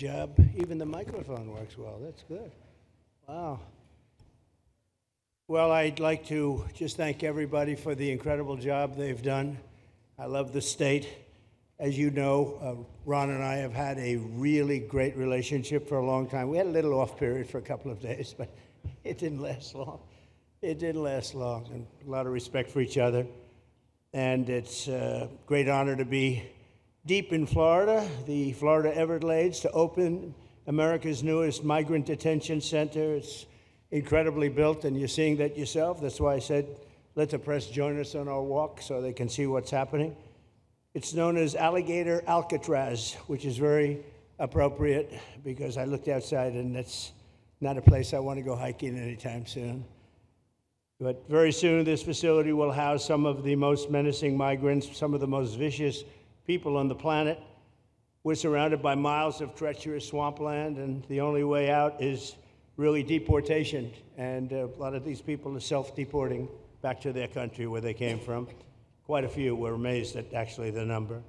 job. Even the microphone works well. That's good. Wow. Well, I'd like to just thank everybody for the incredible job they've done. I love the state. As you know, Ron and I have had a really great relationship for a long time. We had a little off period for a couple of days, but it didn't last long. It didn't last long, and a lot of respect for each other. And it's a great honor to be deep in Florida, the Florida Everglades, to open America's newest migrant detention center. It's incredibly built, and you're seeing that yourself. That's why I said, let the press join us on our walk so they can see what's happening. It's known as Alligator Alcatraz, which is very appropriate because I looked outside and that's not a place I want to go hiking anytime soon. But very soon this facility will house some of the most menacing migrants, some of the most vicious people on the planet. We're surrounded by miles of treacherous swampland, and the only way out is really deportation. And a lot of these people are self-deporting back to their country where they came from. Quite a few. We're amazed at actually the number.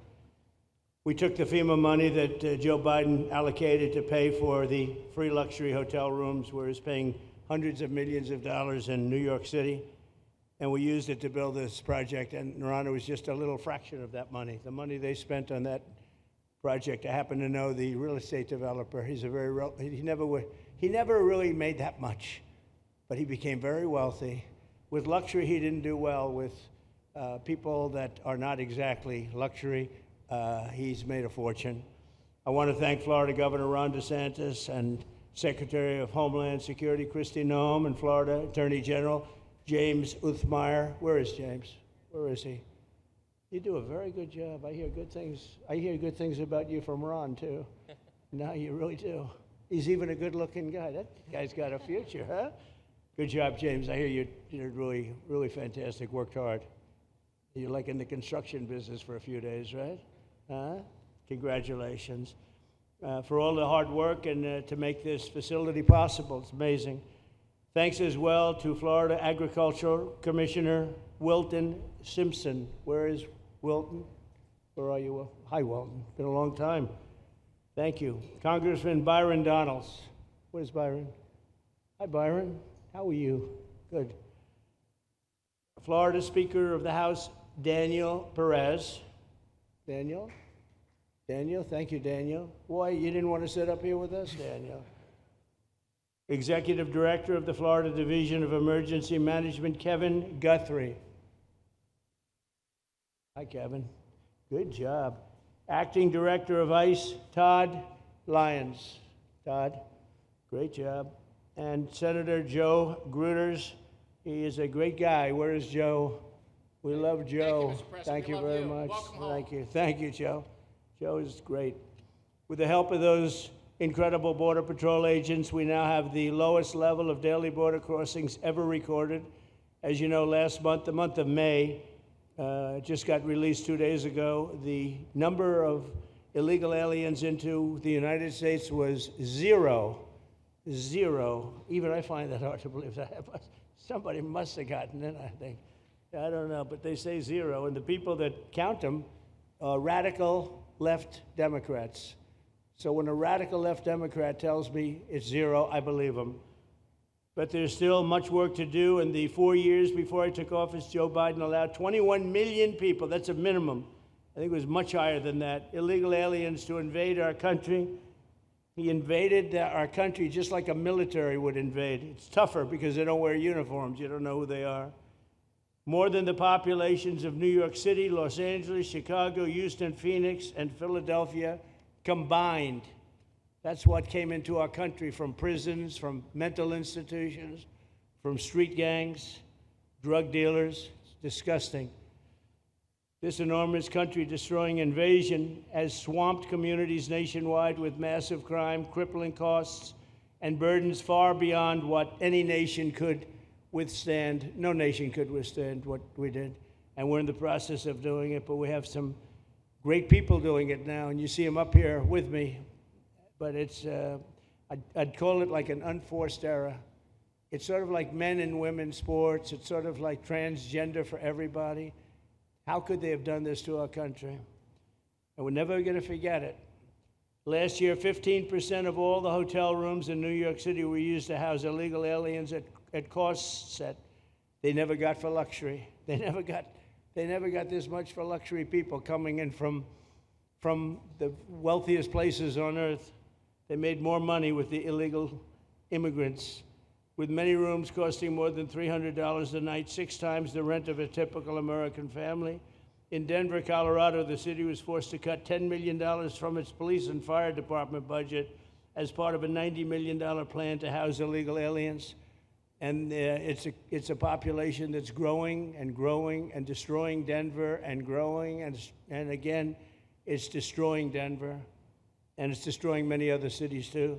We took the FEMA money that Joe Biden allocated to pay for the free luxury hotel rooms, where he's paying hundreds of millions of dollars in New York City, and we used it to build this project. And Ron, it was just a little fraction of that money. The money they spent on that project, I happen to know the real estate developer. He's a he never really made that much, but he became very wealthy. With luxury, he didn't do well. With people that are not exactly luxury, he's made a fortune. I want to thank Florida Governor Ron DeSantis and Secretary of Homeland Security Kristi Noem and Florida Attorney General James Uthmeier. Where is James? Where is he? You do a very good job. I hear good things. I hear good things about you from Ron too. No, you really do. He's even a good-looking guy. That guy's got a future, huh? Good job, James. I hear you did really, really fantastic. Worked hard. You're like in the construction business for a few days, right? Congratulations. For all the hard work and to make this facility possible. It's amazing. Thanks as well to Florida Agricultural Commissioner Wilton Simpson. Where is Wilton? Where are you? Hi, Wilton. Been a long time. Thank you. Congressman Byron Donalds. Where's Byron? Hi, Byron. How are you? Good. Florida Speaker of the House, Daniel Perez. Daniel? Daniel, thank you, Daniel. Why, you didn't want to sit up here with us, Daniel? Executive Director of the Florida Division of Emergency Management, Kevin Guthrie. Hi, Kevin. Good job. Acting Director of ICE, Todd Lyons. Todd, great job. And Senator Joe Gruters. He is a great guy. Where is Joe? We love Joe. Thank you very much. Thank you. Thank you, Joe. Joe is great. With the help of those incredible Border Patrol agents, we now have the lowest level of daily border crossings ever recorded. As you know, last month, the month of May, just got released 2 days ago, the number of illegal aliens into the United States was zero. Zero. Even I find that hard to believe. Somebody must have gotten in, I think. I don't know, but they say zero. And the people that count them are radical left Democrats. So when a radical left Democrat tells me it's zero, I believe him. But there's still much work to do. In the 4 years before I took office, Joe Biden allowed 21 million people, that's a minimum, I think it was much higher than that, illegal aliens to invade our country. He invaded our country just like a military would invade. It's tougher because they don't wear uniforms. You don't know who they are. More than the populations of New York City, Los Angeles, Chicago, Houston, Phoenix, and Philadelphia combined. That's what came into our country from prisons, from mental institutions, from street gangs, drug dealers. It's disgusting. This enormous country-destroying invasion has swamped communities nationwide with massive crime, crippling costs, and burdens far beyond what any nation could withstand. No nation could withstand what we did, and we're in the process of doing it, but we have some great people doing it now, and you see them up here with me, but it's, I'd call it like an unforced era. It's sort of like men and women sports. It's sort of like transgender for everybody. How could they have done this to our country? And we're never going to forget it. Last year, 15% of all the hotel rooms in New York City were used to house illegal aliens at costs that they never got for luxury. They never got this much for luxury people coming in from the wealthiest places on earth. They made more money with the illegal immigrants, with many rooms costing more than $300 a night, 6 times the rent of a typical American family. In Denver, Colorado, the city was forced to cut $10 million from its police and fire department budget as part of a $90 million plan to house illegal aliens. And it's a population that's growing and growing and destroying Denver and growing. And again, it's destroying Denver. And it's destroying many other cities too.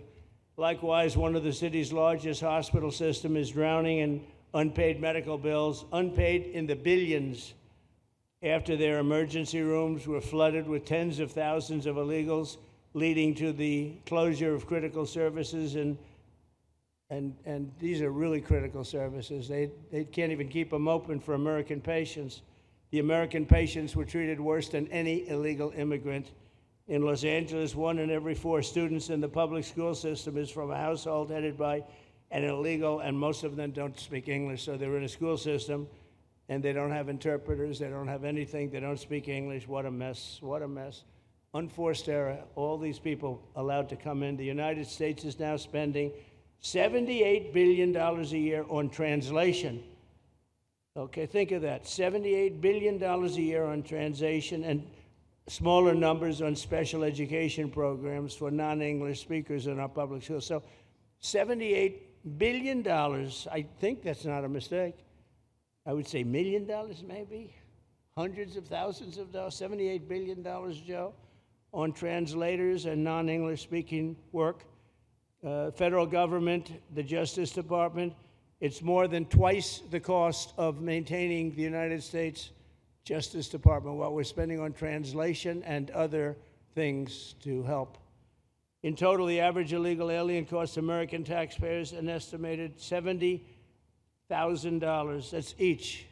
Likewise, one of the city's largest hospital system is drowning in unpaid medical bills, unpaid in the billions, after their emergency rooms were flooded with tens of thousands of illegals, leading to the closure of critical services. And these are really critical services. They can't even keep them open for American patients. The American patients were treated worse than any illegal immigrant. In Los Angeles, 1 in every 4 students in the public school system is from a household headed by an illegal, and most of them don't speak English, so they're in a school system, and they don't have interpreters, they don't have anything, they don't speak English. What a mess, what a mess. Unforced error, all these people allowed to come in. The United States is now spending $78 billion a year on translation. Okay, think of that, $78 billion a year on translation, and smaller numbers on special education programs for non-English speakers in our public schools. So $78 billion, I think that's not a mistake. I would say $1 million maybe, hundreds of thousands of dollars, $78 billion, Joe, on translators and non-English speaking work. Federal government, the Justice Department, it's more than twice the cost of maintaining the United States Justice Department, what we're spending on translation and other things to help. In total, the average illegal alien costs American taxpayers an estimated $70,000. That's each,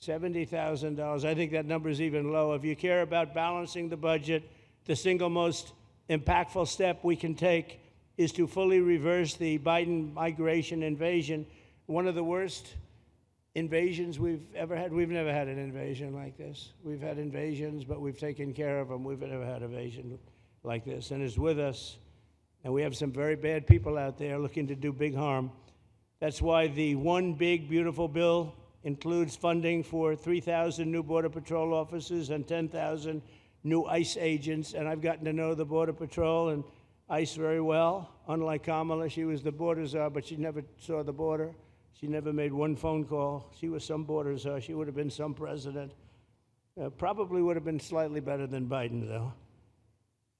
$70,000. I think that number is even low. If you care about balancing the budget, the single most impactful step we can take is to fully reverse the Biden migration invasion. One of the worst invasions we've ever had. We've never had an invasion like this. We've had invasions, but we've taken care of them. We've never had an invasion like this, and it's with us. And we have some very bad people out there looking to do big harm. That's why the One Big Beautiful Bill includes funding for 3,000 new Border Patrol officers and 10,000 new ICE agents. And I've gotten to know the Border Patrol and ICE very well. Unlike Kamala, she was the border czar, but she never saw the border. She never made one phone call. She was some border czar. She would have been some president. Probably would have been slightly better than Biden, though.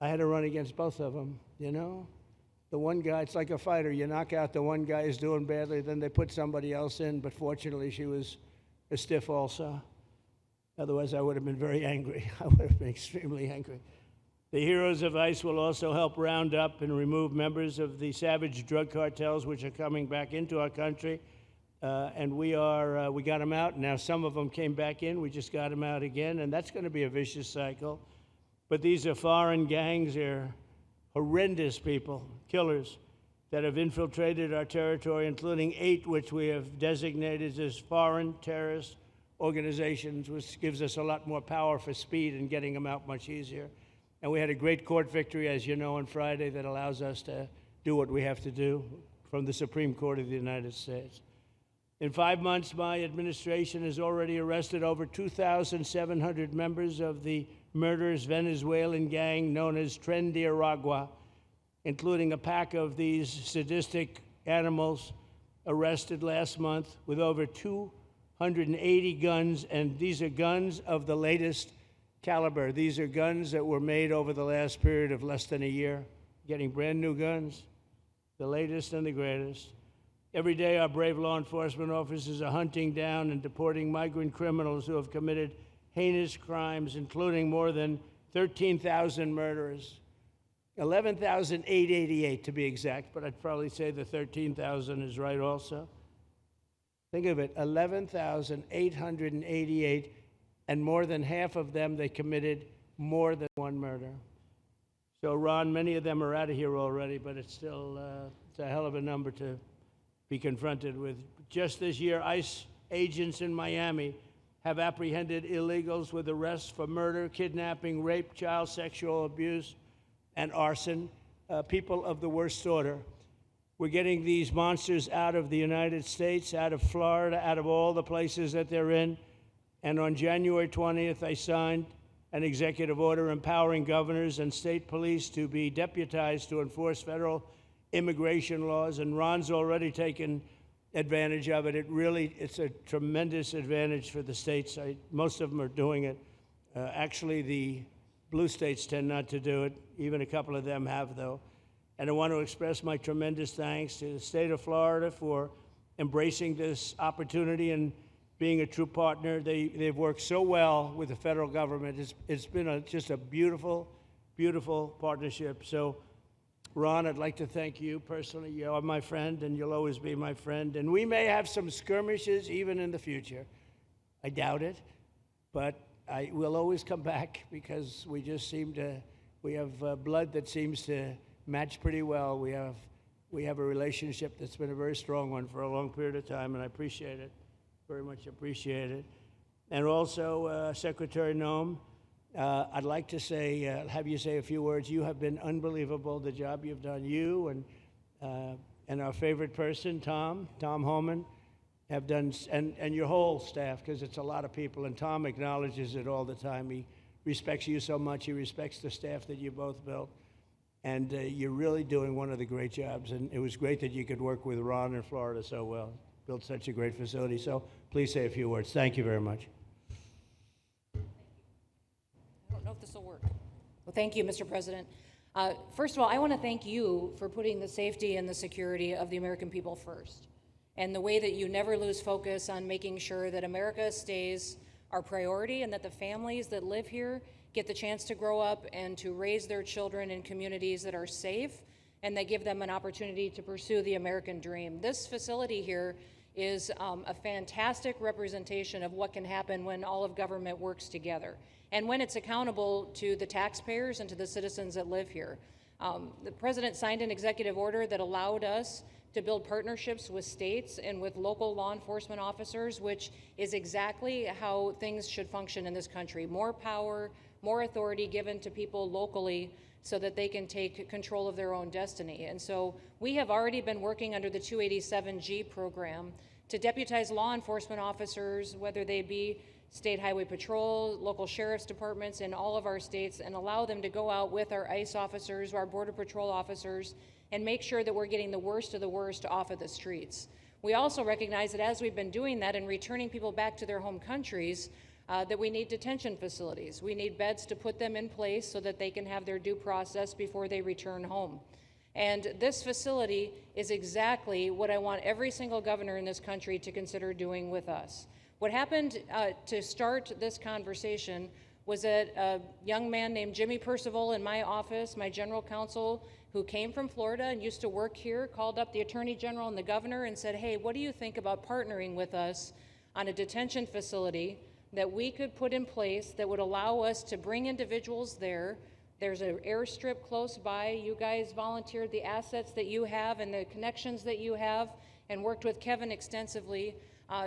I had to run against both of them, you know? The one guy, it's like a fighter. You knock out the one guy who's doing badly, then they put somebody else in, but fortunately she was a stiff also. Otherwise, I would have been very angry. I would have been extremely angry. The heroes of ICE will also help round up and remove members of the savage drug cartels which are coming back into our country. And we got them out. Now some of them came back in. We just got them out again, and that's going to be a vicious cycle. But these are foreign gangs. They're horrendous people, killers, that have infiltrated our territory, including 8 which we have designated as foreign terrorist organizations, which gives us a lot more power for speed and getting them out much easier. And we had a great court victory, as you know, on Friday that allows us to do what we have to do from the Supreme Court of the United States. In 5 months, my administration has already arrested over 2,700 members of the murderous Venezuelan gang known as Tren de Aragua, including a pack of these sadistic animals arrested last month with over 280 guns, and these are guns of the latest caliber. These are guns that were made over the last period of less than a year, getting brand new guns, the latest and the greatest. Every day, our brave law enforcement officers are hunting down and deporting migrant criminals who have committed heinous crimes, including more than 13,000 murderers, 11,888 to be exact, but I'd probably say the 13,000 is right also. Think of it, 11,888, and more than half of them, they committed more than one murder. So, Ron, many of them are out of here already, but it's still it's a hell of a number to be confronted with. Just this year, ICE agents in Miami have apprehended illegals with arrests for murder, kidnapping, rape, child sexual abuse, and arson, people of the worst order. We're getting these monsters out of the United States, out of Florida, out of all the places that they're in. And on January 20th, I signed an executive order empowering governors and state police to be deputized to enforce federal immigration laws. And Ron's already taken advantage of it. It's a tremendous advantage for the states. Most of them are doing it. Actually, the blue states tend not to do it. Even a couple of them have, though. And I want to express my tremendous thanks to the state of Florida for embracing this opportunity and being a true partner. They've worked so well with the federal government. It's been just a beautiful, beautiful partnership. So, Ron, I'd like to thank you personally. You are my friend, and you'll always be my friend. And we may have some skirmishes even in the future. I doubt it, but we'll always come back because we just we have blood that seems to match pretty well. We have a relationship that's been a very strong one for a long period of time, and I appreciate it, very much appreciate it. And also, Secretary Noem, I'd like to have you say a few words. You have been unbelievable, the job you've done. You and our favorite person, Tom Homan, have done, and your whole staff, because it's a lot of people, and Tom acknowledges it all the time. He respects you so much. He respects the staff that you both built. And you're really doing one of the great jobs. And it was great that you could work with Ron in Florida so well. Built such a great facility. So please say a few words. Thank you very much. I don't know if this will work. Well, thank you, Mr. President. First of all, I want to thank you for putting the safety and the security of the American people first. And the way that you never lose focus on making sure that America stays our priority and that the families that live here get the chance to grow up and to raise their children in communities that are safe and that give them an opportunity to pursue the American dream. This facility here is a fantastic representation of what can happen when all of government works together and when it's accountable to the taxpayers and to the citizens that live here. The President signed an executive order that allowed us to build partnerships with states and with local law enforcement officers, which is exactly how things should function in this country. More power, more authority given to people locally so that they can take control of their own destiny. And so we have already been working under the 287G program to deputize law enforcement officers, whether they be state highway patrol, local sheriff's departments in all of our states, and allow them to go out with our ICE officers, our border patrol officers, and make sure that we're getting the worst of the worst off of the streets. We also recognize that as we've been doing that and returning people back to their home countries, that we need detention facilities. We need beds to put them in place so that they can have their due process before they return home. And this facility is exactly what I want every single governor in this country to consider doing with us. What happened to start this conversation was that a young man named Jimmy Percival in my office, my general counsel, who came from Florida and used to work here, called up the Attorney General and the governor and said, hey, what do you think about partnering with us on a detention facility that we could put in place that would allow us to bring individuals there. There's an airstrip close by. You guys volunteered the assets that you have and the connections that you have and worked with Kevin extensively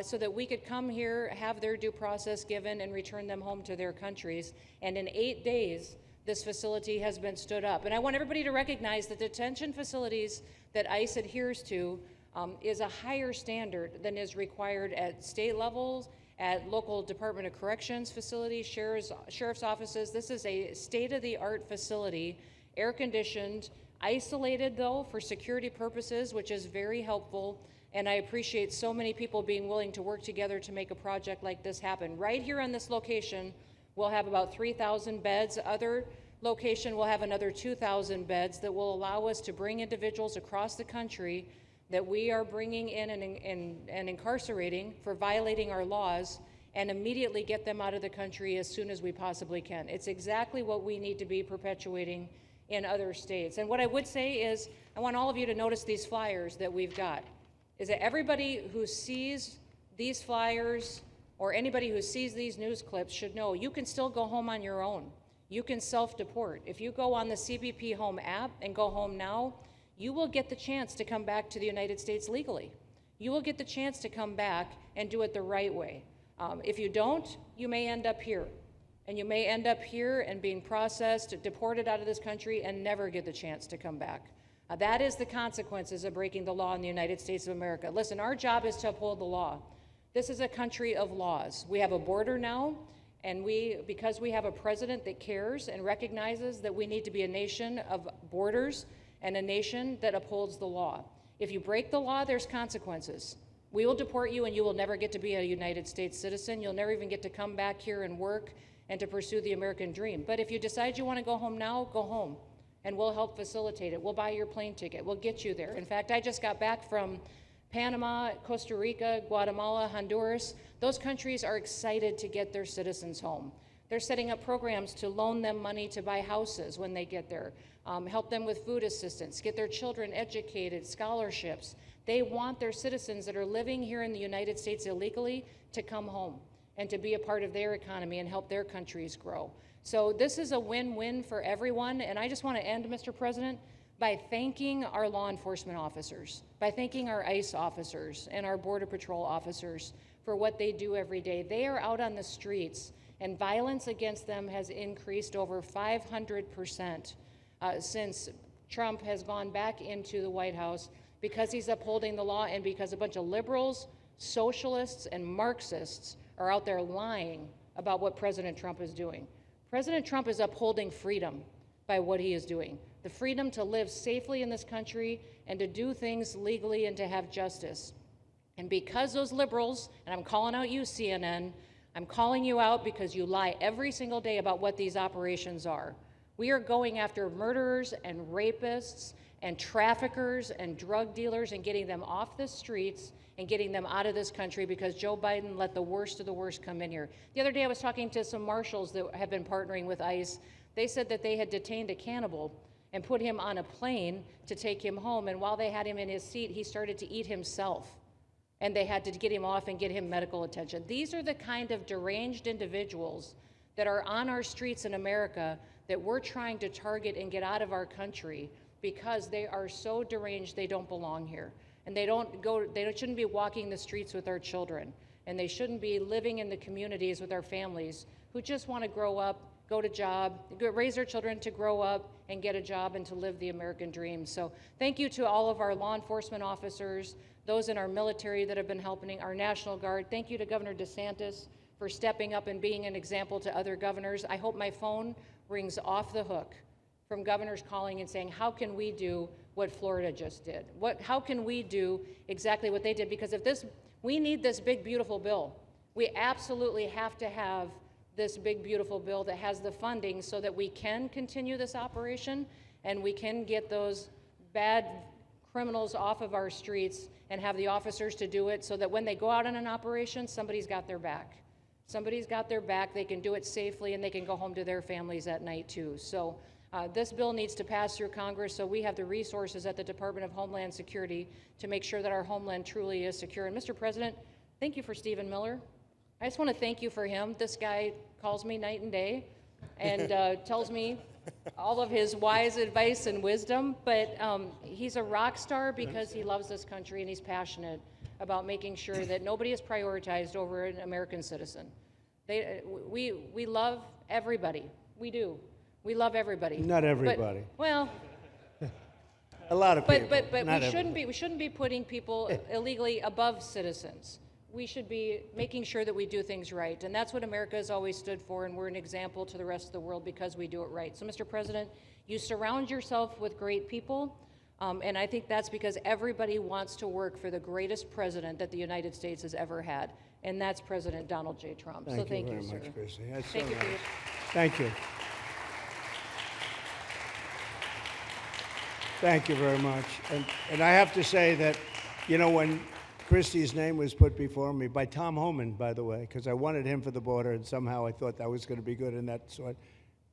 so that we could come here, have their due process given, and return them home to their countries. And in 8 days, this facility has been stood up. And I want everybody to recognize that detention facilities that ICE adheres to is a higher standard than is required at state levels, at local Department of Corrections facilities, sheriff's offices. This is a state-of-the-art facility, air-conditioned, isolated though for security purposes, which is very helpful. And I appreciate so many people being willing to work together to make a project like this happen. Right here on this location, we'll have about 3,000 beds. Other location will have another 2,000 beds that will allow us to bring individuals across the country that we are bringing in and incarcerating for violating our laws and immediately get them out of the country as soon as we possibly can. It's exactly what we need to be perpetuating in other states. And what I would say is, I want all of you to notice these flyers that we've got, is that everybody who sees these flyers or anybody who sees these news clips should know you can still go home on your own. You can self-deport. If you go on the CBP Home app and go home now, you will get the chance to come back to the United States legally. You will get the chance to come back and do it the right way. If you don't, you may end up here. And you may end up here and being processed, deported out of this country, and never get the chance to come back. That is the consequences of breaking the law in the United States of America. Listen, our job is to uphold the law. This is a country of laws. We have a border now, and because we have a president that cares and recognizes that we need to be a nation of borders and a nation that upholds the law. If you break the law, there's consequences. We will deport you, and you will never get to be a United States citizen. You'll never even get to come back here and work and to pursue the American dream. But if you decide you want to go home now, go home, and we'll help facilitate it. We'll buy your plane ticket. We'll get you there. In fact, I just got back from Panama, Costa Rica, Guatemala, Honduras. Those countries are excited to get their citizens home. They're setting up programs to loan them money to buy houses when they get there, help them with food assistance, get their children educated, scholarships. They want their citizens that are living here in the United States illegally to come home and to be a part of their economy and help their countries grow. So this is a win-win for everyone, and I just want to end, Mr. President, by thanking our law enforcement officers, by thanking our ICE officers and our Border Patrol officers for what they do every day. They are out on the streets, and violence against them has increased over 500% since Trump has gone back into the White House, because he's upholding the law and because a bunch of liberals, socialists, and Marxists are out there lying about what President Trump is doing. President Trump is upholding freedom by what he is doing. The freedom to live safely in this country and to do things legally and to have justice. And because those liberals, and I'm calling out you, CNN, I'm calling you out because you lie every single day about what these operations are. We are going after murderers and rapists and traffickers and drug dealers and getting them off the streets and getting them out of this country because Joe Biden let the worst of the worst come in here. The other day I was talking to some marshals that have been partnering with ICE. They said that they had detained a cannibal and put him on a plane to take him home, and while they had him in his seat, he started to eat himself, and they had to get him off and get him medical attention. These are the kind of deranged individuals that are on our streets in America that we're trying to target and get out of our country because they are so deranged they don't belong here. And they shouldn't be walking the streets with our children, and they shouldn't be living in the communities with our families who just want to grow up, go to job, raise their children to grow up and get a job and to live the American dream. So thank you to all of our law enforcement officers, those in our military that have been helping, our National Guard. Thank you to Governor DeSantis for stepping up and being an example to other governors. I hope my phone rings off the hook from governors calling and saying, how can we do what Florida just did? How can we do exactly what they did? Because we need this big, beautiful bill. We absolutely have to have this big, beautiful bill that has the funding so that we can continue this operation and we can get those bad criminals off of our streets and have the officers to do it so that when they go out on an operation, somebody's got their back. Somebody's got their back, they can do it safely, and they can go home to their families at night too. So this bill needs to pass through Congress so we have the resources at the Department of Homeland Security to make sure that our homeland truly is secure. And Mr. President, thank you for Stephen Miller. I just want to thank you for him. This guy calls me night and day and tells me all of his wise advice and wisdom, but he's a rock star because he loves this country and he's passionate about making sure that nobody is prioritized over an American citizen. We love everybody. We do. We love everybody. Not everybody. Well, a lot of people. But we shouldn't be putting people illegally above citizens. We should be making sure that we do things right, and that's what America has always stood for, and we're an example to the rest of the world because we do it right. So, Mr. President, you surround yourself with great people, and I think that's because everybody wants to work for the greatest president that the United States has ever had, and that's President Donald J. Trump. Thank you very sir. much, Christy. That's Thank so you for nice. your. Thank you. Thank you very much. And I have to say that, you know, when Christie's name was put before me by Tom Homan, by the way, because I wanted him for the border, and somehow I thought that was going to be good in that sort.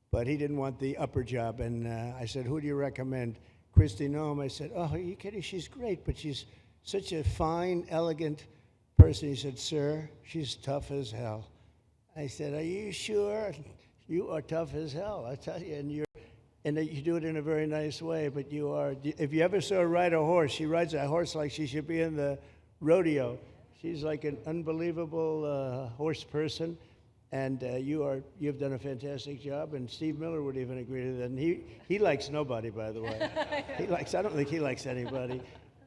But he didn't want the upper job, and I said, who do you recommend? Christy Noem. I said, oh, are you kidding? She's great, but she's such a fine, elegant person. He said, sir, she's tough as hell. I said, are you sure? You are tough as hell, I tell you, and you do it in a very nice way. But you are. If you ever saw her ride a horse, she rides a horse like she should be in the rodeo. She's like an unbelievable horse person, and you've done a fantastic job. And Steve Miller would even agree to that. And he likes nobody, by the way. I don't think he likes anybody.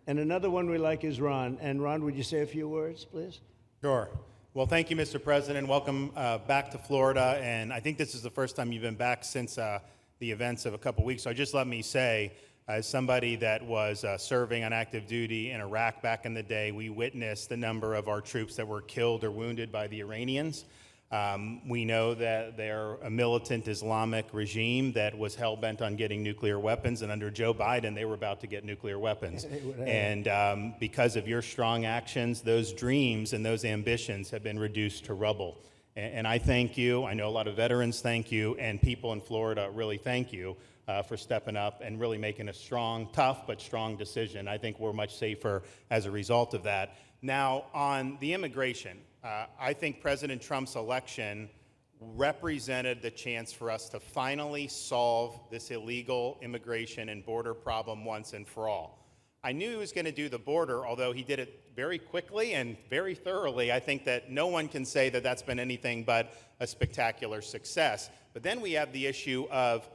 And another one we like is Ron. And Ron, would you say a few words, please? Sure. Well, thank you, Mr. President. Welcome back to Florida. And I think this is the first time you've been back since the events of a couple weeks. So just let me say, as somebody that was serving on active duty in Iraq back in the day, we witnessed the number of our troops that were killed or wounded by the Iranians. We know that they're a militant Islamic regime that was hell-bent on getting nuclear weapons, and under Joe Biden, they were about to get nuclear weapons. And because of your strong actions, those dreams and those ambitions have been reduced to rubble. And I thank you. I know a lot of veterans thank you, and people in Florida really thank you for stepping up and really making a strong, tough, but strong decision. I think we're much safer as a result of that. Now, on the immigration, I think President Trump's election represented the chance for us to finally solve this illegal immigration and border problem once and for all. I knew he was going to do the border, although he did it very quickly and very thoroughly. I think that no one can say that that's been anything but a spectacular success. But then we have the issue of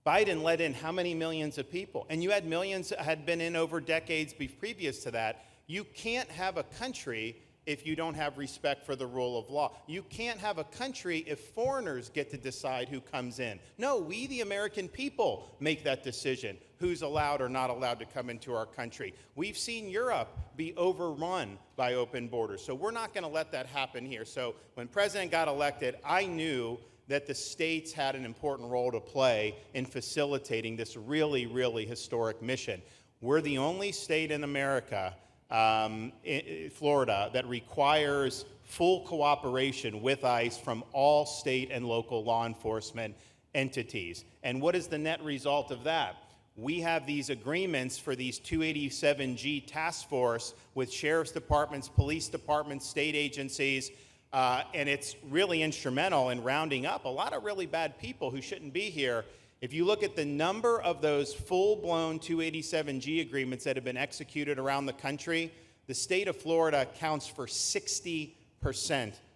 Biden let in how many millions of people? And you had millions that had been in over decades previous to that. You can't have a country if you don't have respect for the rule of law. You can't have a country if foreigners get to decide who comes in. No, we, the American people, make that decision, who's allowed or not allowed to come into our country. We've seen Europe be overrun by open borders, so we're not going to let that happen here. So when President got elected, I knew that the states had an important role to play in facilitating this really, really historic mission. We're the only state in America, Florida, that requires full cooperation with ICE from all state and local law enforcement entities. And what is the net result of that? We have these agreements for these 287G task force with sheriff's departments, police departments, state agencies, and it's really instrumental in rounding up a lot of really bad people who shouldn't be here. If you look at the number of those full-blown 287G agreements that have been executed around the country, the state of Florida counts for 60%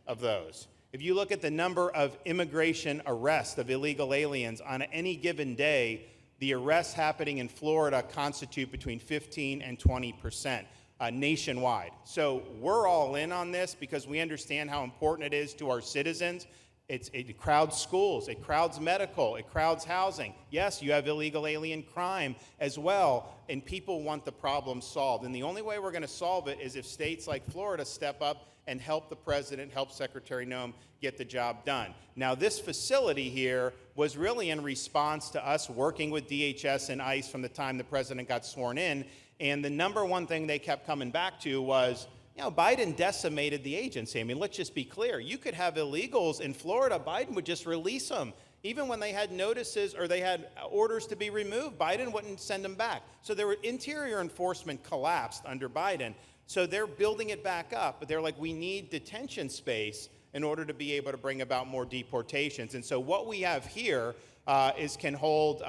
of those. If you look at the number of immigration arrests of illegal aliens on any given day, the arrests happening in Florida constitute between 15 and 20%. Nationwide. So we're all in on this because we understand how important it is to our citizens. It crowds schools, it crowds medical, it crowds housing. Yes, you have illegal alien crime as well, and people want the problem solved. And the only way we're going to solve it is if states like Florida step up and help the president, help Secretary Noem get the job done. Now, this facility here was really in response to us working with DHS and ICE from the time the president got sworn in. And the number one thing they kept coming back to was, Biden decimated the agency. I mean, let's just be clear. You could have illegals in Florida. Biden would just release them. Even when they had notices or they had orders to be removed, Biden wouldn't send them back. So their interior enforcement collapsed under Biden. So they're building it back up. But they're like, we need detention space in order to be able to bring about more deportations. And so what we have here can hold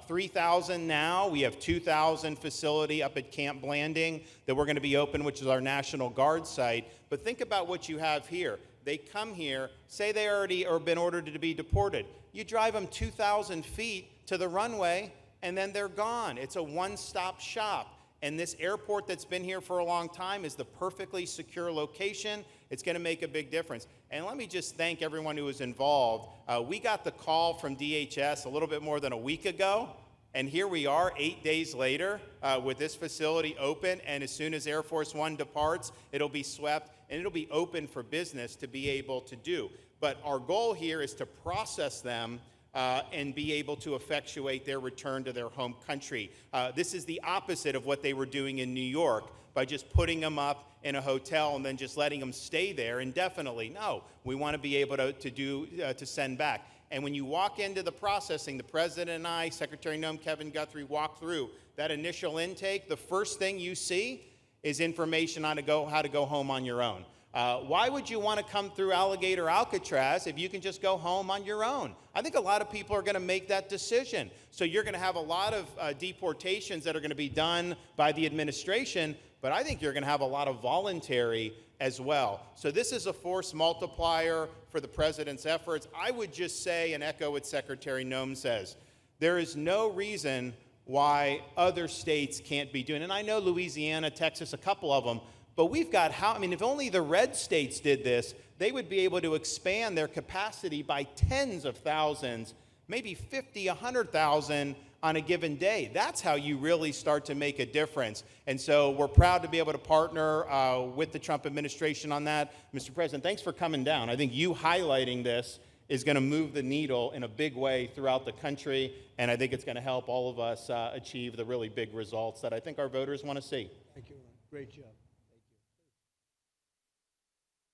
3,000 now. We have 2,000 facility up at Camp Blanding that we're going to be open, which is our National Guard site. But think about what you have here. They come here, say they already or been ordered to be deported. You drive them 2,000 feet to the runway, and then they're gone. It's a one-stop shop. And this airport that's been here for a long time is the perfectly secure location. It's going to make a big difference. And let me just thank everyone who was involved. We got the call from DHS a little bit more than a week ago, and here we are 8 days later with this facility open, and as soon as Air Force One departs, it'll be swept, and it'll be open for business to be able to do. But our goal here is to process them and be able to effectuate their return to their home country. This is the opposite of what they were doing in New York by just putting them up in a hotel and then just letting them stay there indefinitely. No, we want to be able to send back. And when you walk into the processing, the president and I, Secretary Noem, Kevin Guthrie, walk through that initial intake. The first thing you see is information on how to go home on your own. Why would you want to come through Alligator Alcatraz if you can just go home on your own? I think a lot of people are going to make that decision. So you're going to have a lot of deportations that are going to be done by the administration, but I think you're going to have a lot of voluntary as well. So this is a force multiplier for the president's efforts. I would just say, and echo what Secretary Noem says, there is no reason why other states can't be doing it. And I know Louisiana, Texas, a couple of them, but we've got if only the red states did this, they would be able to expand their capacity by tens of thousands, maybe 50, 100,000 on a given day. That's how you really start to make a difference. And so we're proud to be able to partner with the Trump administration on that. Mr. President, thanks for coming down. I think you highlighting this is going to move the needle in a big way throughout the country, and I think it's going to help all of us achieve the really big results that I think our voters want to see. Thank you, Ron. Great job.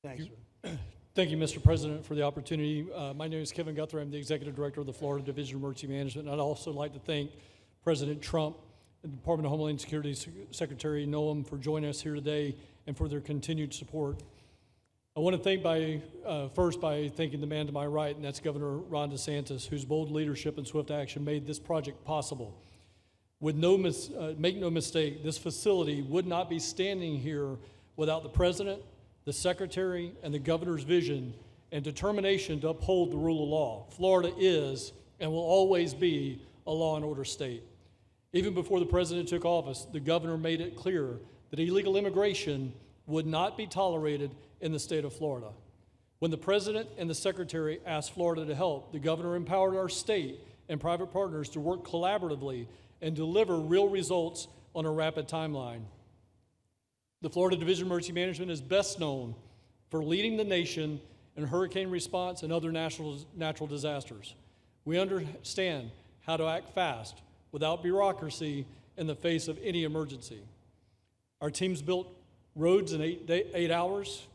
Thanks, Ron. Thank you, Mr. President, for the opportunity. My name is Kevin Guthrie. I'm the Executive Director of the Florida Division of Emergency Management. And I'd also like to thank President Trump and the Department of Homeland Security Secretary Noem for joining us here today and for their continued support. I want to thank first by thanking the man to my right, and that's Governor Ron DeSantis, whose bold leadership and swift action made this project possible. Make no mistake, this facility would not be standing here without the President, the Secretary, and the Governor's vision and determination to uphold the rule of law. Florida is and will always be a law and order state. Even before the President took office, the Governor made it clear that illegal immigration would not be tolerated in the state of Florida. When the President and the Secretary asked Florida to help, the Governor empowered our state and private partners to work collaboratively and deliver real results on a rapid timeline. The Florida Division of Emergency Management is best known for leading the nation in hurricane response and other natural disasters. We understand how to act fast without bureaucracy in the face of any emergency. Our teams built roads in 8 hours,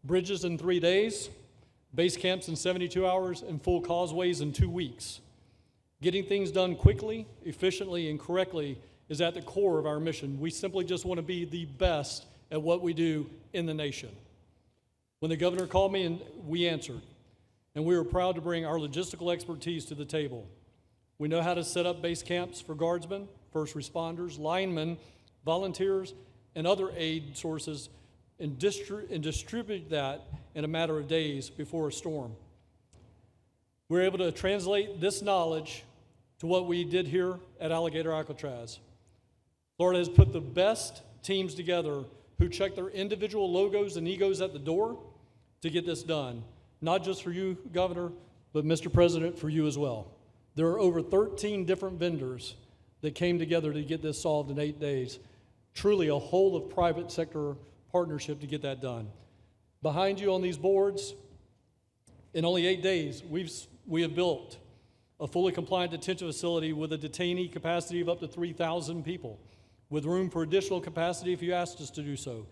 bridges in 3 days, base camps in 72 hours, and full causeways in 2 weeks. Getting things done quickly, efficiently, and correctly is at the core of our mission. We simply just want to be the best at what we do in the nation. When the Governor called me, we answered, and we were proud to bring our logistical expertise to the table. We know how to set up base camps for guardsmen, first responders, linemen, volunteers, and other aid sources, and distribute that in a matter of days before a storm. We're able to translate this knowledge to what we did here at Alligator Alcatraz. Florida has put the best teams together who check their individual logos and egos at the door to get this done. Not just for you, Governor, but Mr. President, for you as well. There are over 13 different vendors that came together to get this solved in 8 days. Truly a whole of private sector partnership to get that done. Behind you on these boards, in only 8 days, we have built a fully compliant detention facility with a detainee capacity of up to 3,000 people, with room for additional capacity if you asked us to do so.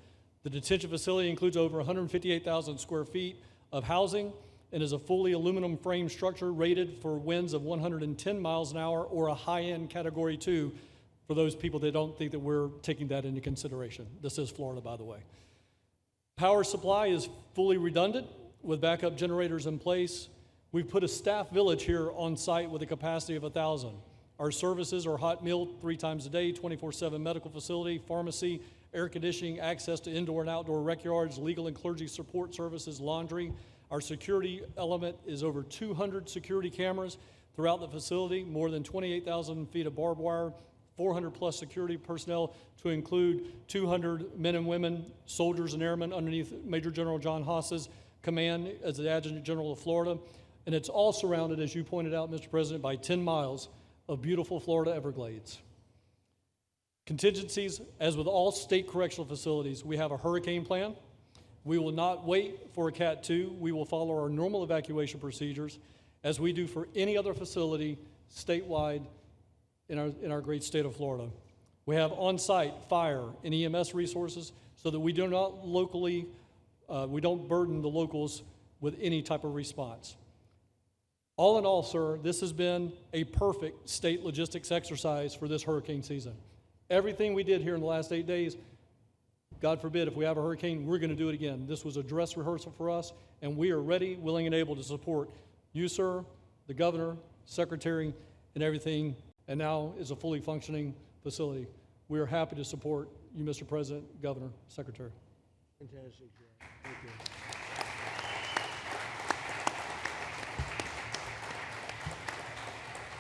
The detention facility includes over 158,000 square feet of housing and is a fully aluminum frame structure rated for winds of 110 miles an hour or a high-end Category 2 for those people that don't think that we're taking that into consideration. This is Florida, by the way. Power supply is fully redundant with backup generators in place. We've put a staff village here on site with a capacity of 1,000. Our services are hot meal 3 times a day, 24/7 medical facility, pharmacy, air conditioning, access to indoor and outdoor rec yards, legal and clergy support services, laundry. Our security element is over 200 security cameras throughout the facility, more than 28,000 feet of barbed wire, 400 plus security personnel to include 200 men and women, soldiers and airmen underneath Major General John Haas's command as the Adjutant General of Florida. And it's all surrounded, as you pointed out, Mr. President, by 10 miles of beautiful Florida Everglades. Contingencies, as with all state correctional facilities, we have a hurricane plan. We will not wait for a Cat 2. We will follow our normal evacuation procedures as we do for any other facility statewide in our great state of Florida. We have on-site fire and EMS resources so that we do not we don't burden the locals with any type of response. All in all, sir, this has been a perfect state logistics exercise for this hurricane season. Everything we did here in the last 8 days God forbid, if we have a hurricane, we're going to do it again. This was a dress rehearsal for us, and we are ready, willing, and able to support you, sir, the governor, secretary, and everything, and now is a fully functioning facility. We are happy to support you, Mr. President, Governor, Secretary. Fantastic job. Thank you.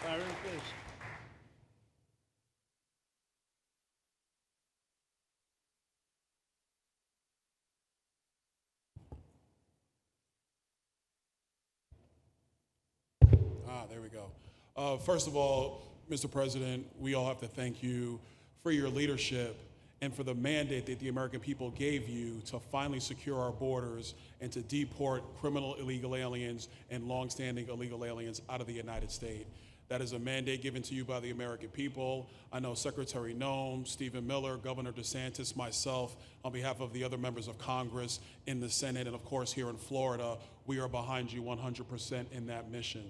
Byron, please. There we go. First of all, Mr. President, we all have to thank you for your leadership and for the mandate that the American people gave you to finally secure our borders and to deport criminal illegal aliens and longstanding illegal aliens out of the United States. That is a mandate given to you by the American people. I know Secretary Noem, Stephen Miller, Governor DeSantis, myself, on behalf of the other members of Congress in the Senate, and of course here in Florida, we are behind you 100% in that mission.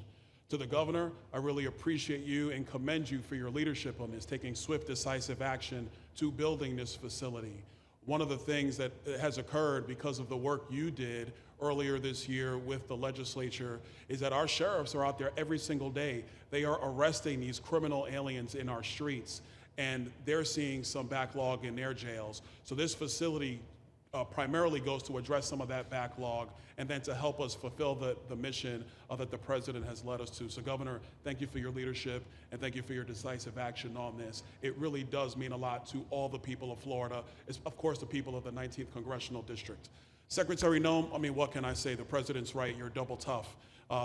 To the governor, I really appreciate you and commend you for your leadership on this, taking swift, decisive action to building this facility. One of the things that has occurred because of the work you did earlier this year with the legislature is that our sheriffs are out there every single day. They are arresting these criminal aliens in our streets, and they're seeing some backlog in their jails. So this facility primarily goes to address some of that backlog and then to help us fulfill the mission that the president has led us to. So Governor, thank you for your leadership and thank you for your decisive action on this. It really does mean a lot to all the people of Florida, of course the people of the 19th Congressional District. Secretary Noem, I mean, what can I say? The president's right, you're double tough.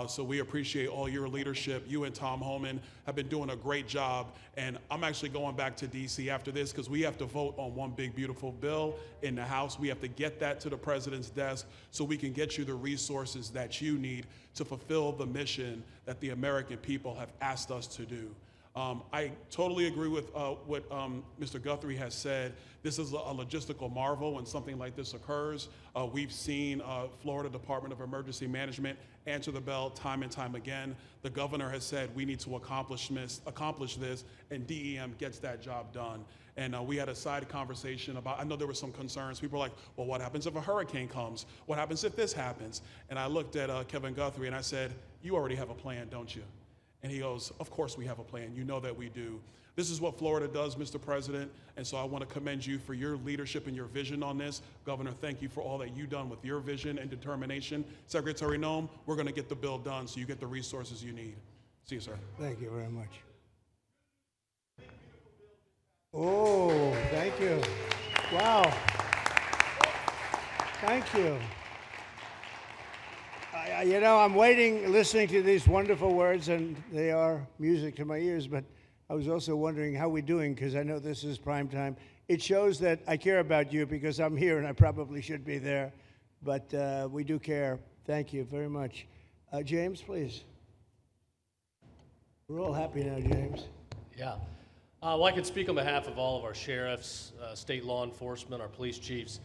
So we appreciate all your leadership. You and Tom Homan have been doing a great job. And I'm actually going back to DC after this because we have to vote on one big, beautiful bill in the House. We have to get that to the president's desk so we can get you the resources that you need to fulfill the mission that the American people have asked us to do. I totally agree with what Mr. Guthrie has said. This is a logistical marvel when something like this occurs. We've seen Florida Department of Emergency Management answer the bell time and time again. The governor has said we need to accomplish this, and DEM gets that job done. And we had a side conversation about, I know there were some concerns. People were like, well, what happens if a hurricane comes? What happens if this happens? And I looked at Kevin Guthrie and I said, you already have a plan, don't you? And he goes, of course we have a plan. You know that we do. This is what Florida does, Mr. President, and so I want to commend you for your leadership and your vision on this. Governor, thank you for all that you've done with your vision and determination. Secretary Noem, we're going to get the bill done so you get the resources you need. See you, sir. Thank you very much. Oh, thank you. Wow. Thank you. You know, I'm waiting, listening to these wonderful words, and they are music to my ears, but I was also wondering how we're doing, because I know this is prime time. It shows that I care about you, because I'm here, and I probably should be there, but we do care. Thank you very much. James, please. We're all happy now, James. Yeah. Well, I can speak on behalf of all of our sheriffs, state law enforcement, our police chiefs.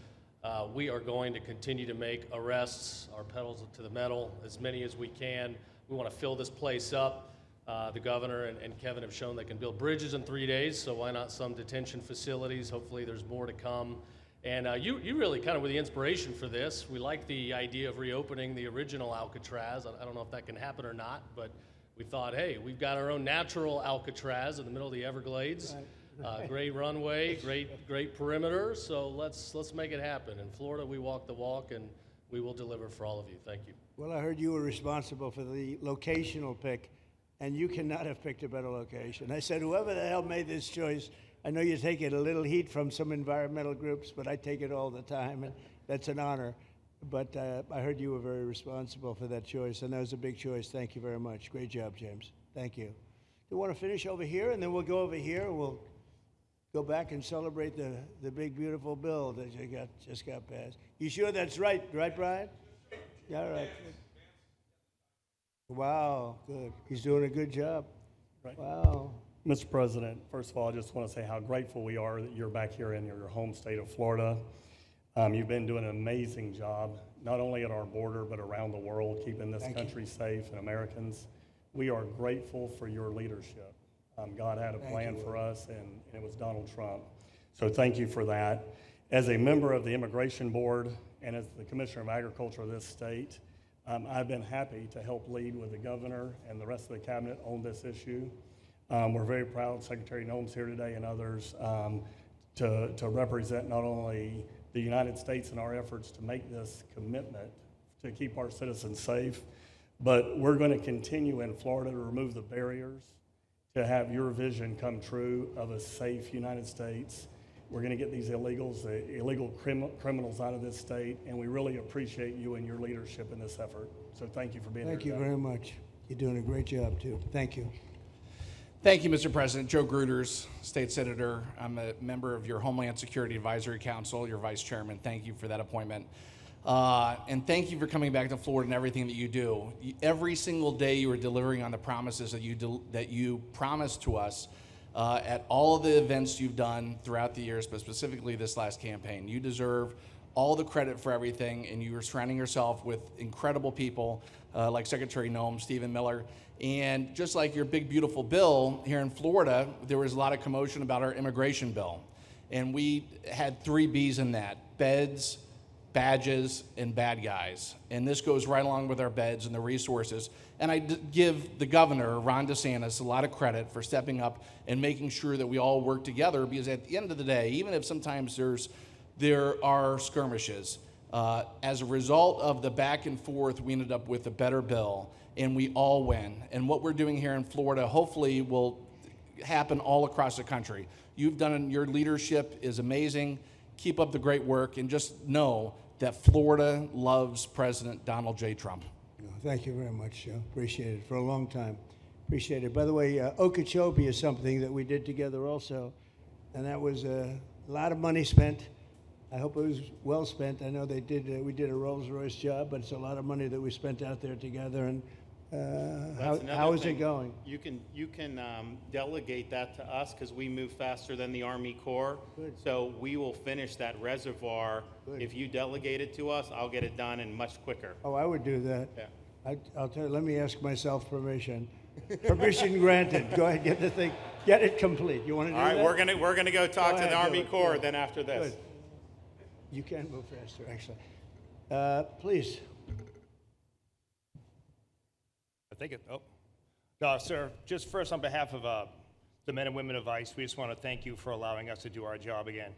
We are going to continue to make arrests, our pedals to the metal, as many as we can. We want to fill this place up. The governor and Kevin have shown they can build bridges in 3 days, so why not some detention facilities? Hopefully there's more to come. And you really kind of were the inspiration for this. We like the idea of reopening the original Alcatraz. I don't know if that can happen or not, but we thought, hey, we've got our own natural Alcatraz in the middle of the Everglades. Right. Great runway, great perimeter, so let's make it happen. In Florida, we walk the walk, and we will deliver for all of you. Thank you. Well, I heard you were responsible for the locational pick, and you cannot have picked a better location. I said, whoever the hell made this choice, I know you take it a little heat from some environmental groups, but I take it all the time, and that's an honor. But I heard you were very responsible for that choice, and that was a big choice. Thank you very much. Great job, James. Thank you. You want to finish over here, and then we'll go over here. We'll go back and celebrate the big, beautiful bill that you just got passed. You sure that's right, Brian? Yeah, all right. Wow, good. He's doing a good job. Right. Wow. Mr. President, first of all, I just want to say how grateful we are that you're back here in your home state of Florida. You've been doing an amazing job, not only at our border, but around the world, keeping this country safe and Americans. We are grateful for your leadership. God had a plan for us, and it was Donald Trump. So thank you for that. As a member of the Immigration Board and as the Commissioner of Agriculture of this state, I've been happy to help lead with the governor and the rest of the cabinet on this issue. We're very proud Secretary Noem's here today and others to represent not only the United States in our efforts to make this commitment to keep our citizens safe, but we're going to continue in Florida to remove the barriers to have your vision come true of a safe United States. We're going to get these illegals, the illegal criminals out of this state, and we really appreciate you and your leadership in this effort. So thank you for being here. Thank you very much. You're doing a great job, too. Thank you. Thank you, Mr. President. Joe Gruters, State Senator. I'm a member of your Homeland Security Advisory Council, your Vice Chairman. Thank you for that appointment. And thank you for coming back to Florida and everything that you do. Every single day you are delivering on the promises that you promised to us at all of the events you've done throughout the years, but specifically this last campaign. You deserve all the credit for everything, and you are surrounding yourself with incredible people like Secretary Noem, Stephen Miller. And just like your big, beautiful bill here in Florida, there was a lot of commotion about our immigration bill. And we had 3 B's in that: beds, badges, and bad guys. And this goes right along with our beds and the resources. And I give the governor, Ron DeSantis, a lot of credit for stepping up and making sure that we all work together, because at the end of the day, even if sometimes there are skirmishes, as a result of the back and forth, we ended up with a better bill, and we all win. And what we're doing here in Florida hopefully will happen all across the country. You've done, your leadership is amazing. Keep up the great work, and just know that Florida loves President Donald J. Trump. Thank you very much, Joe. Appreciate it for a long time. Appreciate it. By the way, Okeechobee is something that we did together also, and that was a lot of money spent. I hope it was well spent. I know we did a Rolls-Royce job, but it's a lot of money that we spent out there together. And how is it going? You can delegate that to us, because we move faster than the Army Corps. Good. So we will finish that reservoir. Good. If you delegate it to us, I'll get it done and much quicker. Oh, I would do that. Yeah. I'll tell you, let me ask myself permission. Permission granted. Go ahead, get the thing, get it complete. You want to do All right, that? we're gonna go talk Go to the ahead, do Army it. Corps Good. then after this. Good. You can move faster, actually. Please. I think it, sir, just first on behalf of the men and women of ICE, we just want to thank you for allowing us to do our job again.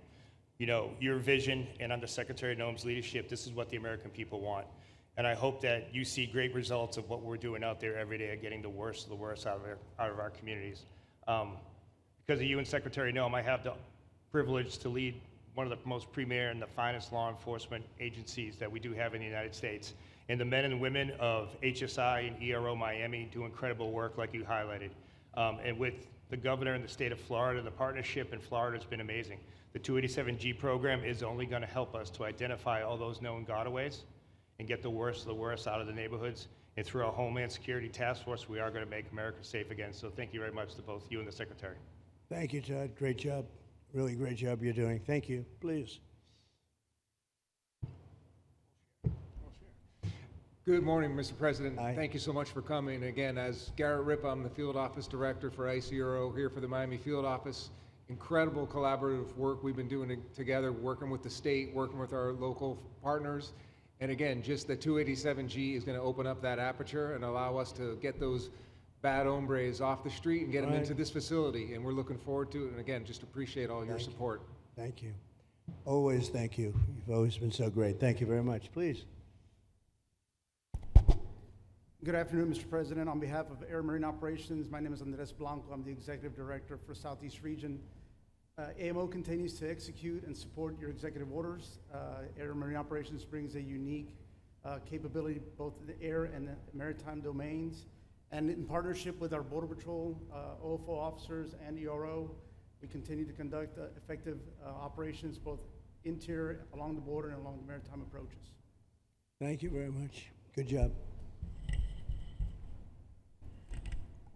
You know, your vision and under Secretary Noem's leadership, this is what the American people want. And I hope that you see great results of what we're doing out there every day of getting the worst of the worst out of our communities. Because of you and Secretary Noem, I have the privilege to lead one of the most premier and the finest law enforcement agencies that we do have in the United States. And the men and women of HSI and ERO Miami do incredible work like you highlighted. And with the governor in the state of Florida, the partnership in Florida has been amazing. The 287G program is only going to help us to identify all those known gotaways and get the worst of the worst out of the neighborhoods. And through our Homeland Security Task Force, we are going to make America safe again. So thank you very much to both you and the Secretary. Thank you, Todd. Great job. Really great job you're doing. Thank you. Please. Good morning, Mr. President. Hi. Thank you so much for coming. Again, as Garrett Ripp, I'm the Field Office Director for ICRO here for the Miami Field Office. Incredible collaborative work we've been doing together, working with the state, working with our local partners. And again, just the 287G is going to open up that aperture and allow us to get those bad hombres off the street and get them into this facility. And we're looking forward to it. And again, just appreciate all your support. Thank you. Always thank you. You've always been so great. Thank you very much. Please. Good afternoon, Mr. President. On behalf of Air Marine Operations, my name is Andres Blanco. I'm the Executive Director for Southeast Region. AMO continues to execute and support your executive orders. Air Marine Operations brings a unique capability both in the air and the maritime domains. And in partnership with our Border Patrol, OFO officers, and ERO, we continue to conduct effective operations both interior, along the border, and along the maritime approaches. Thank you very much. Good job.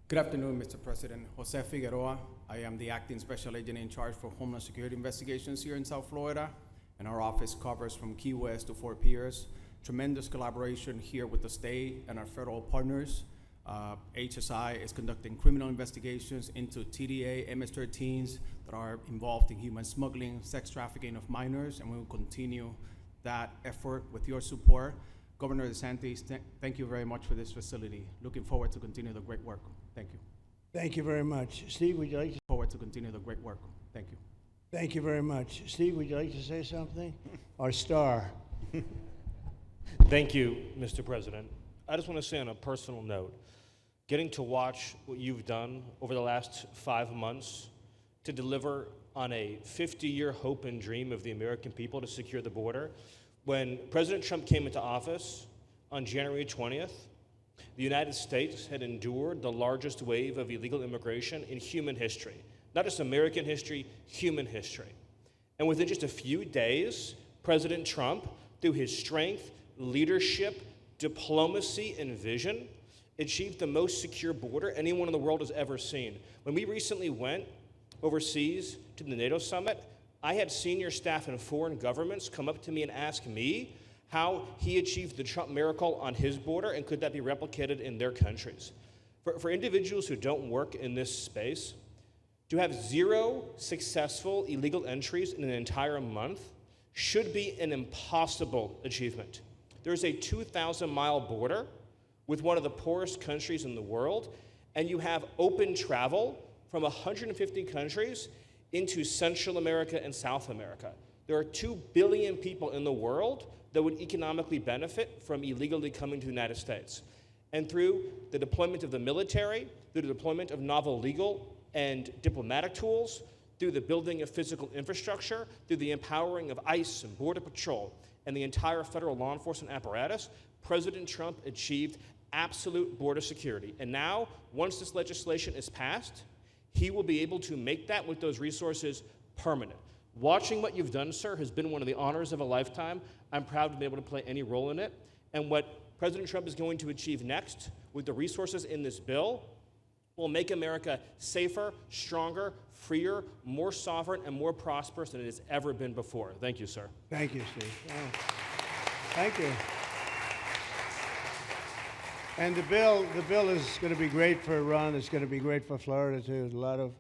Good afternoon, Mr. President. Jose Figueroa. I am the Acting Special Agent in charge for Homeland Security Investigations here in South Florida, and our office covers from Key West to Fort Pierce. Tremendous collaboration here with the state and our federal partners. HSI is conducting criminal investigations into TDA, MS-13s that are involved in human smuggling, sex trafficking of minors, and we will continue that effort with your support. Governor DeSantis, thank you very much for this facility. Looking forward to continue the great work. Thank you. Thank you very much. Steve, would you like to? Forward to continue the great work. Thank you. Thank you very much. Steve, would you like to say something? Our star. Thank you, Mr. President. I just want to say on a personal note, getting to watch what you've done over the last 5 months to deliver on a 50-year hope and dream of the American people to secure the border. When President Trump came into office on January 20th, the United States had endured the largest wave of illegal immigration in human history. Not just American history, human history. And within just a few days, President Trump, through his strength, leadership, diplomacy, and vision, achieved the most secure border anyone in the world has ever seen. When we recently went overseas to the NATO summit, I had senior staff in foreign governments come up to me and ask me how he achieved the Trump miracle on his border and could that be replicated in their countries. For individuals who don't work in this space, to have 0 successful illegal entries in an entire month should be an impossible achievement. There's a 2,000-mile border with one of the poorest countries in the world, and you have open travel from 150 countries into Central America and South America. There are 2 billion people in the world that would economically benefit from illegally coming to the United States. And through the deployment of the military, through the deployment of novel legal and diplomatic tools, through the building of physical infrastructure, through the empowering of ICE and Border Patrol, and the entire federal law enforcement apparatus, President Trump achieved absolute border security. And now, once this legislation is passed, he will be able to make that with those resources permanent. Watching what you've done, sir, has been one of the honors of a lifetime. I'm proud to be able to play any role in it. And what President Trump is going to achieve next with the resources in this bill will make America safer, stronger, freer, more sovereign, and more prosperous than it has ever been before. Thank you, sir. Thank you, Steve. Oh. Thank you. And the bill is going to be great for Ron. It's going to be great for Florida, too. A lot of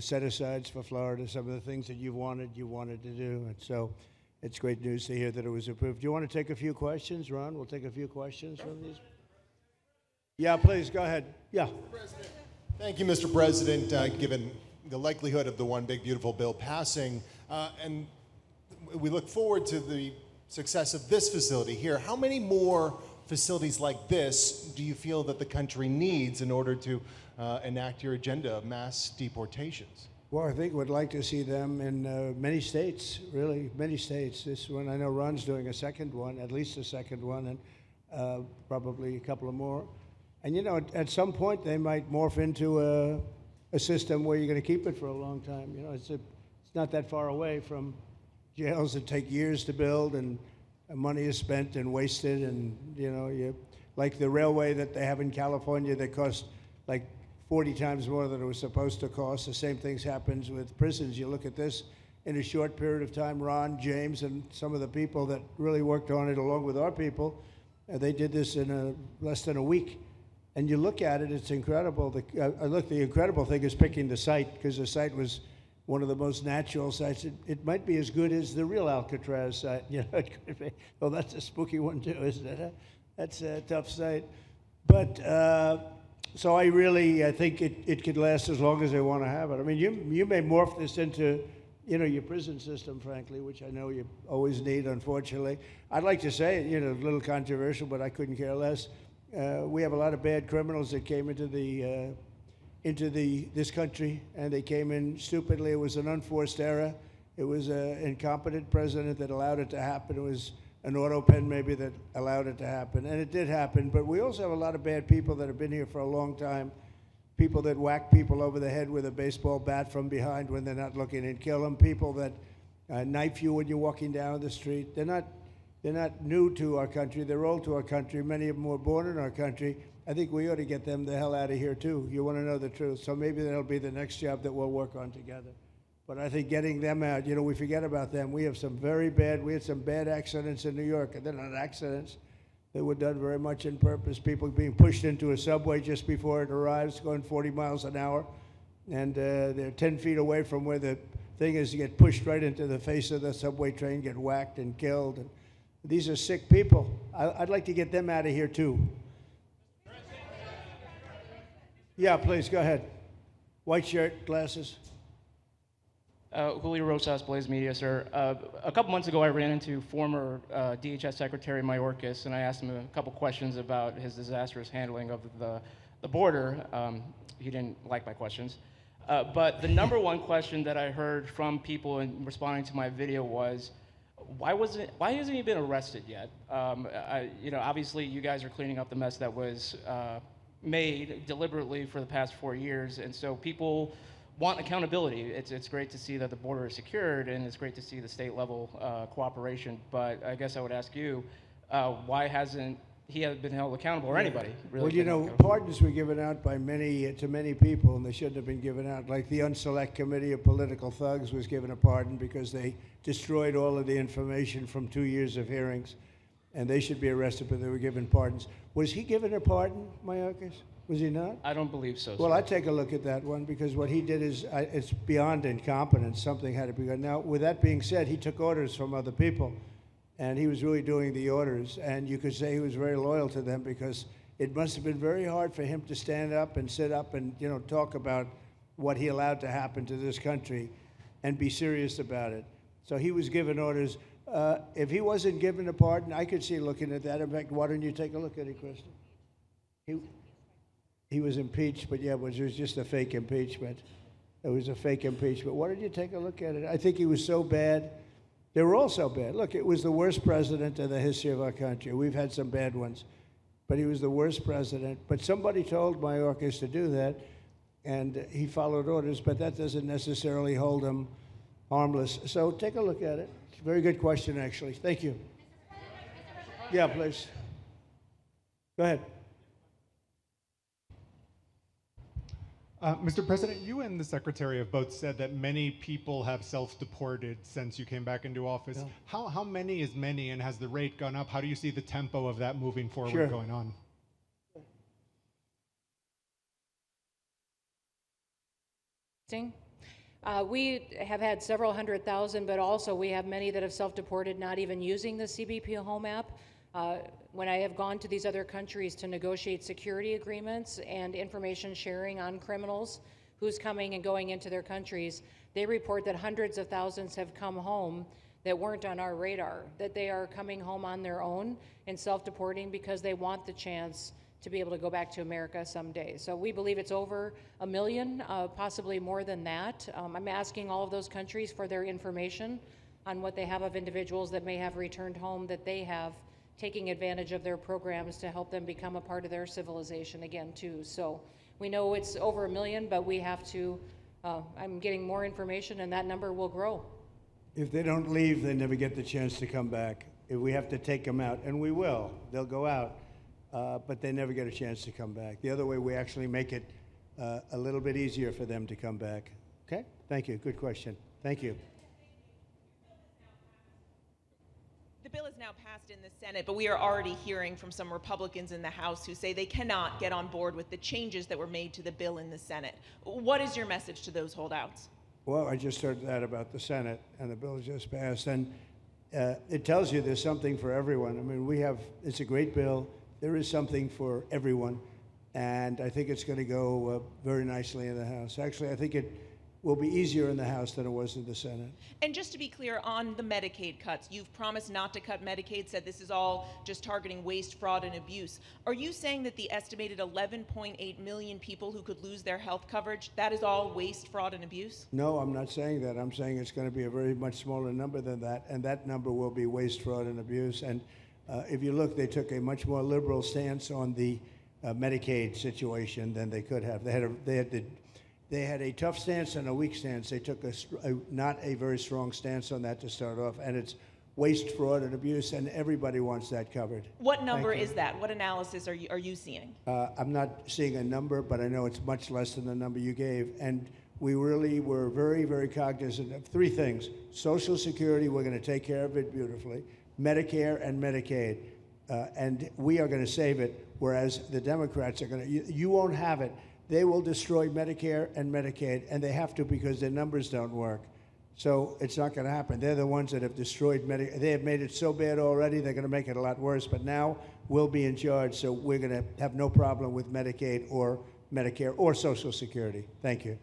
set-asides for Florida, some of the things that you wanted to do. And so it's great news to hear that it was approved. Do you want to take a few questions, Ron? We'll take a few questions from these. Yeah, please, go ahead. Yeah. Thank you, Mr. President. Given the likelihood of the One Big Beautiful Bill passing, and we look forward to the success of this facility here, how many more facilities like this do you feel that the country needs in order to enact your agenda of mass deportations? Well, I think we'd like to see them in many states, really, many states. This one, I know Ron's doing a second one, at least a second one, and probably a couple of more. And, you know, at some point, they might morph into a system where you're going to keep it for a long time. You know, it's not that far away from jails that take years to build, and money is spent and wasted. And, you know, like the railway that they have in California that costs like 40 times more than it was supposed to cost. The same things happens with prisons. You look at this in a short period of time. Ron, James, and some of the people that really worked on it along with our people, they did this in less than a week. And you look at it, it's incredible. The incredible thing is picking the site, because the site was one of the most natural sites. It might be as good as the real Alcatraz site. You know, it could be. Well, that's a spooky one too, isn't it? Huh? That's a tough site. But so I think it could last as long as they want to have it. I mean, you may morph this into, you know, your prison system, frankly, which I know you always need, unfortunately. I'd like to say, you know, a little controversial, but I couldn't care less. We have a lot of bad criminals that came into this country, and they came in stupidly. It was an unforced error. It was an incompetent president that allowed it to happen. It was an auto pen maybe that allowed it to happen, and it did happen. But we also have a lot of bad people that have been here for a long time, people that whack people over the head with a baseball bat from behind when they're not looking and kill them, people that knife you when you're walking down the street. They're not new to our country. They're old to our country. Many of them were born in our country. I think we ought to get them the hell out of here, too. You want to know the truth. So maybe that'll be the next job that we'll work on together. But I think getting them out, you know, we forget about them. We had some bad accidents in New York. And they're not accidents. They were done very much on purpose. People being pushed into a subway just before it arrives, going 40 miles an hour, and they're 10 feet away from where the thing is, to get pushed right into the face of the subway train, get whacked and killed. And these are sick people. I'd like to get them out of here too. Yeah, please, go ahead. White shirt, glasses. Julio Rosas, Blaze Media, sir. A couple months ago, I ran into former DHS Secretary Mayorkas, and I asked him a couple questions about his disastrous handling of the border. He didn't like my questions. But the number one question that I heard from people in responding to my video was, why hasn't he been arrested yet? Obviously, you guys are cleaning up the mess that was made deliberately for the past 4 years, and so people want accountability. It's great to see that the border is secured, and it's great to see the state level cooperation. But I guess I would ask you, why hasn't he been held accountable, or anybody really? Well, pardons were given out by to many people, and they shouldn't have been given out. Like the Unselect Committee of Political Thugs was given a pardon because they destroyed all of the information from 2 years of hearings, and they should be arrested, but they were given pardons. Was he given a pardon, Mayorkas? Was he not? I don't believe so, Well, sir. I'd take a look at that one, because what he did is, it's beyond incompetence. Something had to be done. Now, with that being said, he took orders from other people, and he was really doing the orders, and you could say he was very loyal to them, because it must have been very hard for him to stand up and sit up and, talk about what he allowed to happen to this country and be serious about it. So he was given orders. If he wasn't given a pardon, I could see looking at that. In fact, why don't you take a look at it, Kristen? He was impeached, but yeah, it was just a fake impeachment. It was a fake impeachment. Why don't you take a look at it? I think he was so bad. They were all so bad. Look, it was the worst president in the history of our country. We've had some bad ones, but he was the worst president. But somebody told Mayorkas to do that, and he followed orders, but that doesn't necessarily hold him harmless. So take a look at it. It's a very good question, actually. Thank you. Yeah, please. Go ahead. Mr. President, you and the Secretary have both said that many people have self-deported since you came back into office. Yeah. How many is many, and has the rate gone up? How do you see the tempo of that moving forward going on? We have had several 100,000, but also we have many that have self-deported, not even using the CBP Home app. When I have gone to these other countries to negotiate security agreements and information sharing on criminals, who's coming and going into their countries, they report that hundreds of thousands have come home that weren't on our radar, that they are coming home on their own and self-deporting because they want the chance to be able to go back to America someday. So we believe it's over 1 million, possibly more than that. I'm asking all of those countries for their information on what they have of individuals that may have returned home, that they have taking advantage of their programs to help them become a part of their civilization again too. So we know it's over 1 million, but we have to, I'm getting more information, and that number will grow. If they don't leave, they never get the chance to come back. If we have to take them out, and we will, they'll go out, but they never get a chance to come back. The other way, we actually make it a little bit easier for them to come back. Okay? Thank you. Good question. Thank you. The bill is now passed in the Senate, but we are already hearing from some Republicans in the House who say they cannot get on board with the changes that were made to the bill in the Senate. What is your message to those holdouts? Well, I just heard that about the Senate, and the bill just passed, and it tells you there's something for everyone. I mean, it's a great bill. There is something for everyone, and I think it's going to go very nicely in the House. Actually, I think it will be easier in the House than it was in the Senate. And just to be clear, on the Medicaid cuts, you've promised not to cut Medicaid, said this is all just targeting waste, fraud, and abuse. Are you saying that the estimated 11.8 million people who could lose their health coverage, that is all waste, fraud, and abuse? No, I'm not saying that. I'm saying it's going to be a very much smaller number than that, and that number will be waste, fraud, and abuse. And if you look, they took a much more liberal stance on the Medicaid situation than they could have. They had a tough stance and a weak stance. They took not a very strong stance on that to start off, and it's waste, fraud, and abuse, and everybody wants that covered. What number is that? What analysis are you seeing? I'm not seeing a number, but I know it's much less than the number you gave, and we really were very, very cognizant of three things. Social Security, we're going to take care of it beautifully. Medicare and Medicaid. and we are going to save it, whereas the Democrats are going to, you won't have it. They will destroy Medicare and Medicaid, and they have to because their numbers don't work. So it's not going to happen. They're the ones that have destroyed Medicare. They have made it so bad already, they're going to make it a lot worse. But now we'll be in charge, so we're going to have no problem with Medicaid or Medicare or Social Security. Thank you.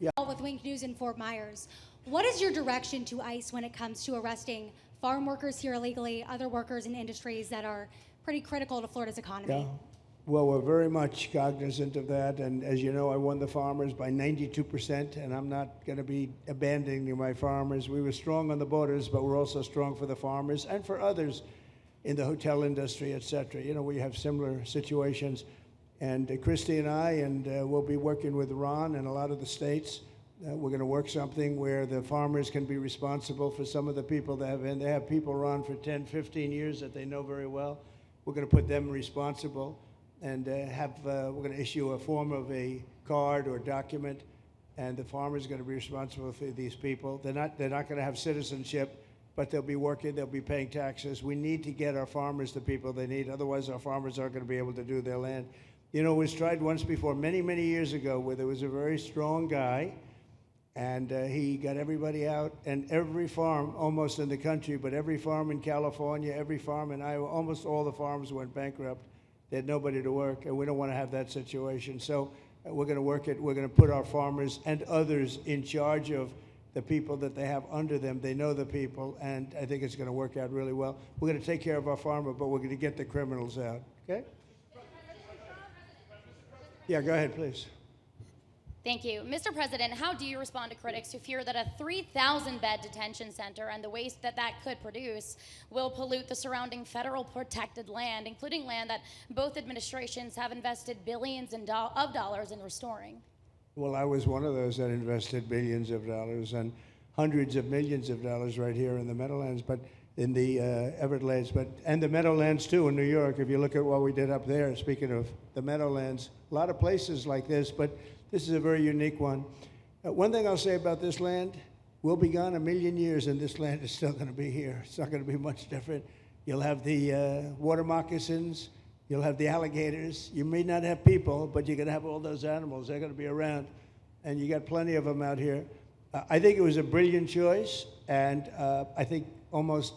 Yeah. With Wink News in Fort Myers, what is your direction to ICE when it comes to arresting farm workers here illegally, other workers in industries that are pretty critical to Florida's economy? Yeah. Well, we're very much cognizant of that, and as you know, I won the farmers by 92%, and I'm not going to be abandoning my farmers. We were strong on the borders, but we're also strong for the farmers and for others in the hotel industry, et cetera. You know, we have similar situations, and Christy and I, and we'll be working with Ron and a lot of the states. We're going to work something where the farmers can be responsible for some of the people that have, and they have people around for 10, 15 years that they know very well. We're going to put them responsible. And we're going to issue a form of a card or document, and the farmer is going to be responsible for these people. They're not going to have citizenship, but they'll be working, they'll be paying taxes. We need to get our farmers the people they need, otherwise our farmers aren't going to be able to do their land. You know, it was tried once before, many, many years ago, where there was a very strong guy, and he got everybody out, and every farm, almost in the country, but every farm in California, every farm in Iowa, almost all the farms went bankrupt. They had nobody to work, and we don't want to have that situation. So we're going to work it. We're going to put our farmers and others in charge of the people that they have under them. They know the people, and I think it's going to work out really well. We're going to take care of our farmer, but we're going to get the criminals out, okay? Yeah, go ahead, please. Thank you. Mr. President, how do you respond to critics who fear that a 3,000-bed detention center and the waste that that could produce will pollute the surrounding federal protected land, including land that both administrations have invested billions of dollars in restoring? Well, I was one of those that invested billions of dollars and hundreds of millions of dollars right here in the Meadowlands, but in the Everglades, and the Meadowlands too in New York. If you look at what we did up there, speaking of the Meadowlands, a lot of places like this, but this is a very unique one. One thing I'll say about this land, we'll be gone 1,000,000 years and this land is still going to be here. It's not going to be much different. You'll have the water moccasins, you'll have the alligators. You may not have people, but you're going to have all those animals. They're going to be around, and you got plenty of them out here. I think it was a brilliant choice, and I think almost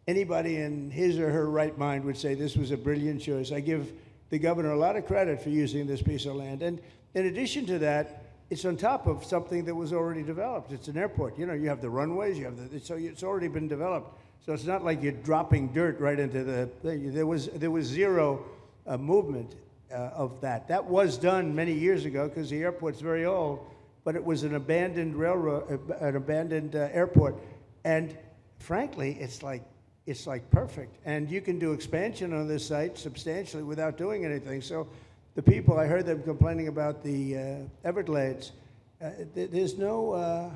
anybody in his or her right mind would say this was a brilliant choice. I give the governor a lot of credit for using this piece of land. And in addition to that, it's on top of something that was already developed. It's an airport. You know, you have the runways, you have so it's already been developed. So it's not like you're dropping dirt right into the thing. There was zero movement of that. That was done many years ago because the airport's very old, but it was an abandoned railroad, an abandoned airport. And frankly, it's like perfect. And you can do expansion on this site substantially without doing anything. So the people, I heard them complaining about the Everglades. There's no,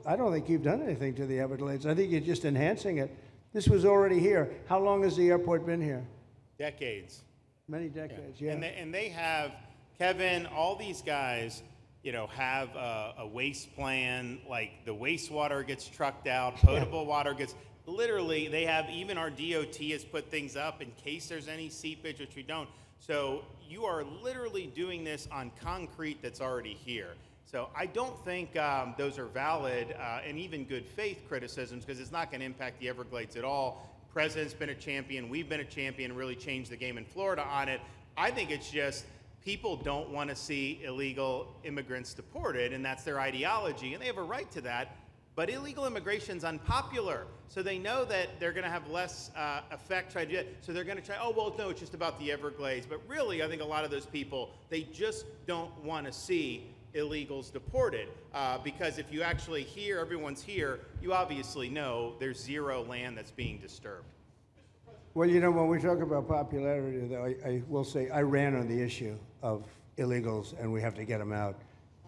I don't think you've done anything to the Everglades. I think you're just enhancing it. This was already here. How long has the airport been here? Decades. Many decades, yeah. And they have, Kevin, all these guys, you know, have a waste plan, like the wastewater gets trucked out, potable water gets, literally, they have, even our DOT has put things up in case there's any seepage, which we don't. So you are literally doing this on concrete that's already here. So I don't think those are valid and even good faith criticisms, because it's not going to impact the Everglades at all. President's been a champion, we've been a champion, really changed the game in Florida on it. I think it's just people don't want to see illegal immigrants deported, and that's their ideology, and they have a right to that. But illegal immigration's unpopular, so they know that they're going to have less effect trying to do it. So they're going to try, oh, well, no, it's just about the Everglades. But really, I think a lot of those people, they just don't want to see illegals deported. Because if you actually hear everyone's here, you obviously know there's zero land that's being disturbed. Well, you know, when we talk about popularity, though, I will say I ran on the issue of illegals, and we have to get them out.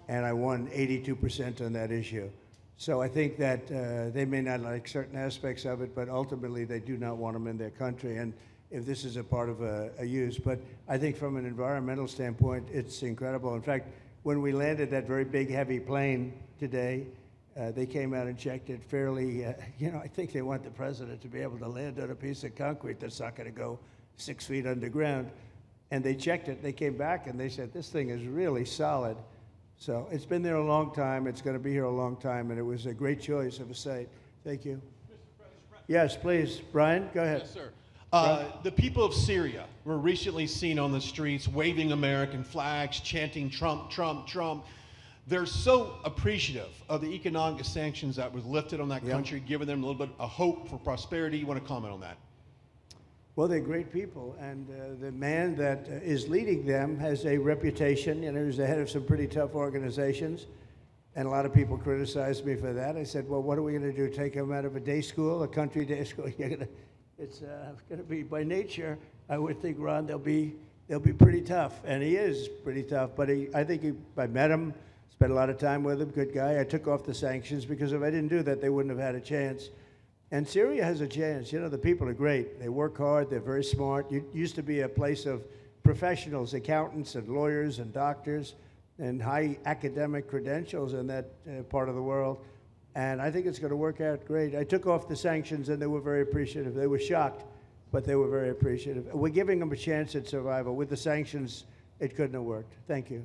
And I won 82% on that issue. So I think that they may not like certain aspects of it, but ultimately they do not want them in their country. And if this is a part of a use, but I think from an environmental standpoint, it's incredible. In fact, when we landed that very big, heavy plane today, They came out and checked it fairly. I think they want the president to be able to land on a piece of concrete that's not going to go 6 feet underground. And they checked it. They came back and they said, this thing is really solid. So it's been there a long time. It's going to be here a long time. And it was a great choice of a site. Thank you. Yes, please. Brian, go ahead. Yes, sir. The people of Syria were recently seen on the streets waving American flags, chanting Trump, Trump, Trump. They're so appreciative of the economic sanctions that was lifted on that country, giving them a little bit of hope for prosperity. You want to comment on that? Well, they're great people, and the man that is leading them has a reputation. He's the head of some pretty tough organizations, and a lot of people criticized me for that. I said, well, what are we going to do, take him out of a day school, a country day school? It's going to be, by nature, I would think, Ron, they'll be pretty tough, and he is pretty tough, but I met him, spent a lot of time with him, good guy. I took off the sanctions because if I didn't do that, they wouldn't have had a chance. And Syria has a chance. The people are great. They work hard. They're very smart. It used to be a place of professionals, accountants and lawyers and doctors and high academic credentials in that part of the world. And I think it's going to work out great. I took off the sanctions and they were very appreciative. They were shocked, but they were very appreciative. We're giving them a chance at survival. With the sanctions, it couldn't have worked. Thank you.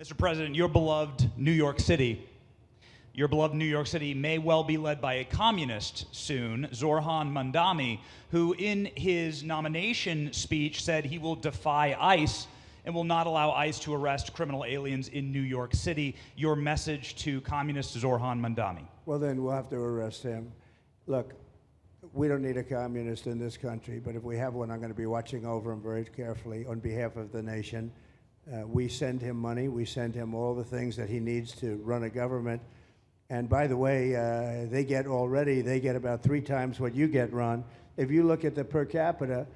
Mr. President, your beloved New York City may well be led by a communist soon, Zorhan Mandami, who in his nomination speech said he will defy ICE and will not allow ICE to arrest criminal aliens in New York City. Your message to communist Zorhan Mandami. Well, then we'll have to arrest him. Look, we don't need a communist in this country, but if we have one, I'm going to be watching over him very carefully on behalf of the nation. We send him money. We send him all the things that he needs to run a government. And by the way, they get about 3 times what you get, Ron. If you look at the per capita,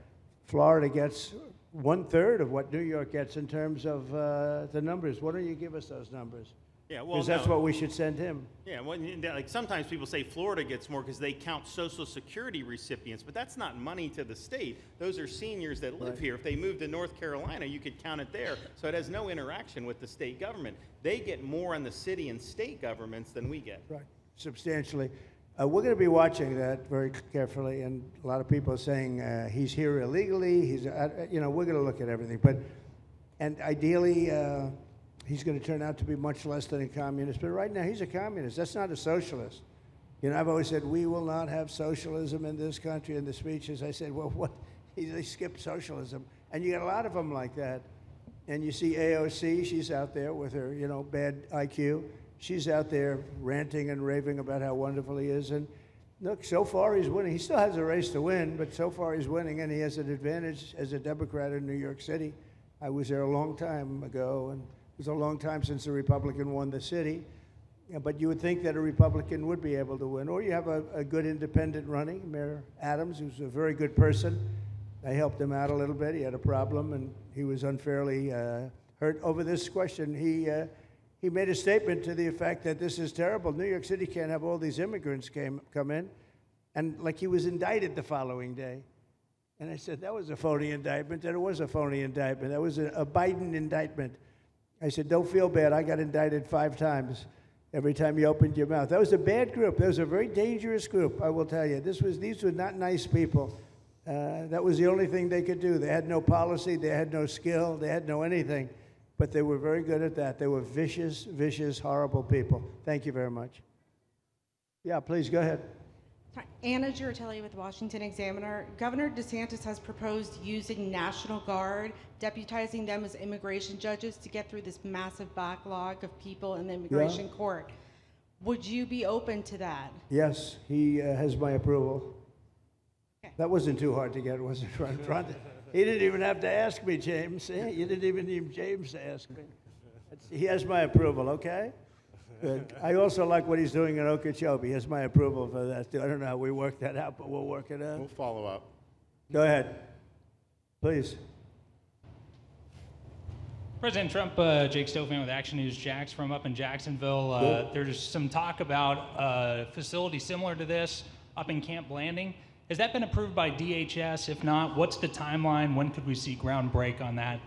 Florida gets 1/3 of what New York gets in terms of the numbers. Why don't you give us those numbers? Yeah, well, because that's what we should send him. Yeah, well, like sometimes people say Florida gets more because they count Social Security recipients, but that's not money to the state. Those are seniors that live here. If they moved to North Carolina, you could count it there. So it has no interaction with the state government. They get more on the city and state governments than we get. Right, substantially. We're going to be watching that very carefully, and a lot of people are saying he's here illegally. We're going to look at everything, and ideally. He's going to turn out to be much less than a communist. But right now, he's a communist. That's not a socialist. I've always said, we will not have socialism in this country. In the speeches, I said, well, what? They skipped socialism. And you got a lot of them like that. And you see AOC, she's out there with her, bad IQ. She's out there ranting and raving about how wonderful he is. And look, so far he's winning. He still has a race to win, but so far he's winning, and he has an advantage as a Democrat in New York City. I was there a long time ago, and it was a long time since a Republican won the city, but you would think that a Republican would be able to win. Or you have a good independent running, Mayor Adams, who's a very good person. I helped him out a little bit. He had a problem, and he was unfairly hurt over this question. He made a statement to the effect that this is terrible. New York City can't have all these immigrants come in, and like he was indicted the following day. And I said, that was a phony indictment, and it was a phony indictment. That was a Biden indictment. I said, don't feel bad. I got indicted 5 times every time you opened your mouth. That was a bad group. That was a very dangerous group, I will tell you. These were not nice people. That was the only thing they could do. They had no policy. They had no skill. They had no anything. But they were very good at that. They were vicious, vicious, horrible people. Thank you very much. Yeah, please, go ahead. Anna Giratelli with Washington Examiner. Governor DeSantis has proposed using National Guard, deputizing them as immigration judges to get through this massive backlog of people in the immigration court. Would you be open to that? Yes, he has my approval. Okay. That wasn't too hard to get, was it, Ron? He didn't even have to ask me, James. You didn't even need James to ask me. He has my approval, okay? Good. I also like what he's doing in Okeechobee. He has my approval for that, too. I don't know how we work that out, but we'll work it out. We'll follow up. Go ahead. Please. President Trump, Jake Stofan with Action News Jax from up in Jacksonville. There's some talk about a facility similar to this up in Camp Blanding. Has that been approved by DHS? If not, what's the timeline? When could we see ground break on that?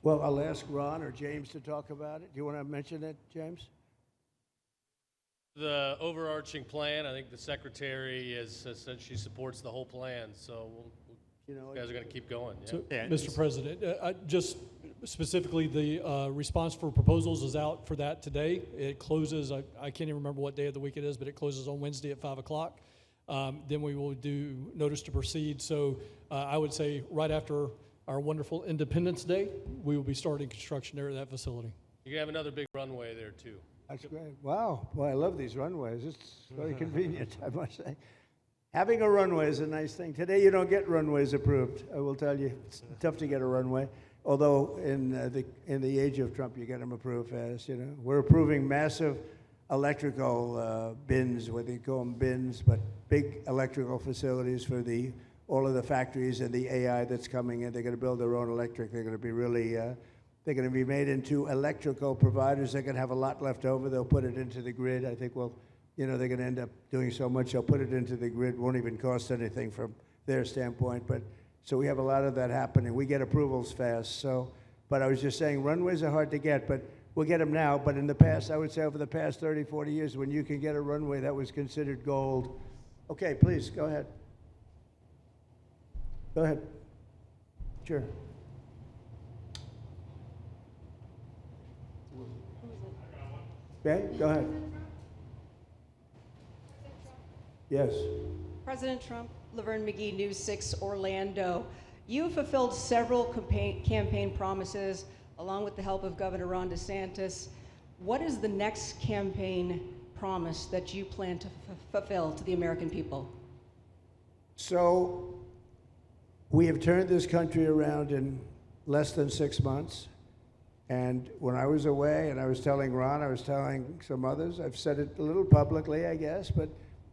Well, I'll ask Ron or James to talk about it. Do you want to mention it, James? The overarching plan, I think the secretary has said she supports the whole plan, so you guys are going to keep going. Yeah. So, Mr. President, just specifically, the response for proposals is out for that today. It closes, I can't even remember what day of the week it is, but it closes on Wednesday at 5 o'clock. Then we will do notice to proceed. So I would say right after our wonderful Independence Day, we will be starting construction there at that facility. You're going to have another big runway there, too. That's great. Wow. Boy, I love these runways. It's very convenient, I must say. Having a runway is a nice thing. Today, you don't get runways approved. I will tell you, it's tough to get a runway. Although in the age of Trump, you get them approved fast. You know, we're approving massive electrical bins, whether you call them bins, but big electrical facilities for all of the factories and the AI that's coming in. They're going to build their own electric. They're going to be really. They're going to be made into electrical providers. They're going to have a lot left over. They'll put it into the grid. I think, well, you know, they're going to end up doing so much. They'll put it into the grid. Won't even cost anything from their standpoint. But so we have a lot of that happening. We get approvals fast. So, but I was just saying, runways are hard to get, but we'll get them now. But in the past, I would say over the past 30, 40 years, when you can get a runway, that was considered gold. Okay, please, go ahead. Go ahead. Sure. Okay, go ahead. Yes. President Trump, Laverne McGee, News 6 Orlando. You have fulfilled several campaign promises along with the help of Governor Ron DeSantis. What is the next campaign promise that you plan to fulfill to the American people? So we have turned this country around in less than 6 months. And when I was away, and I was telling Ron, I was telling some others, I've said it a little publicly, I guess, but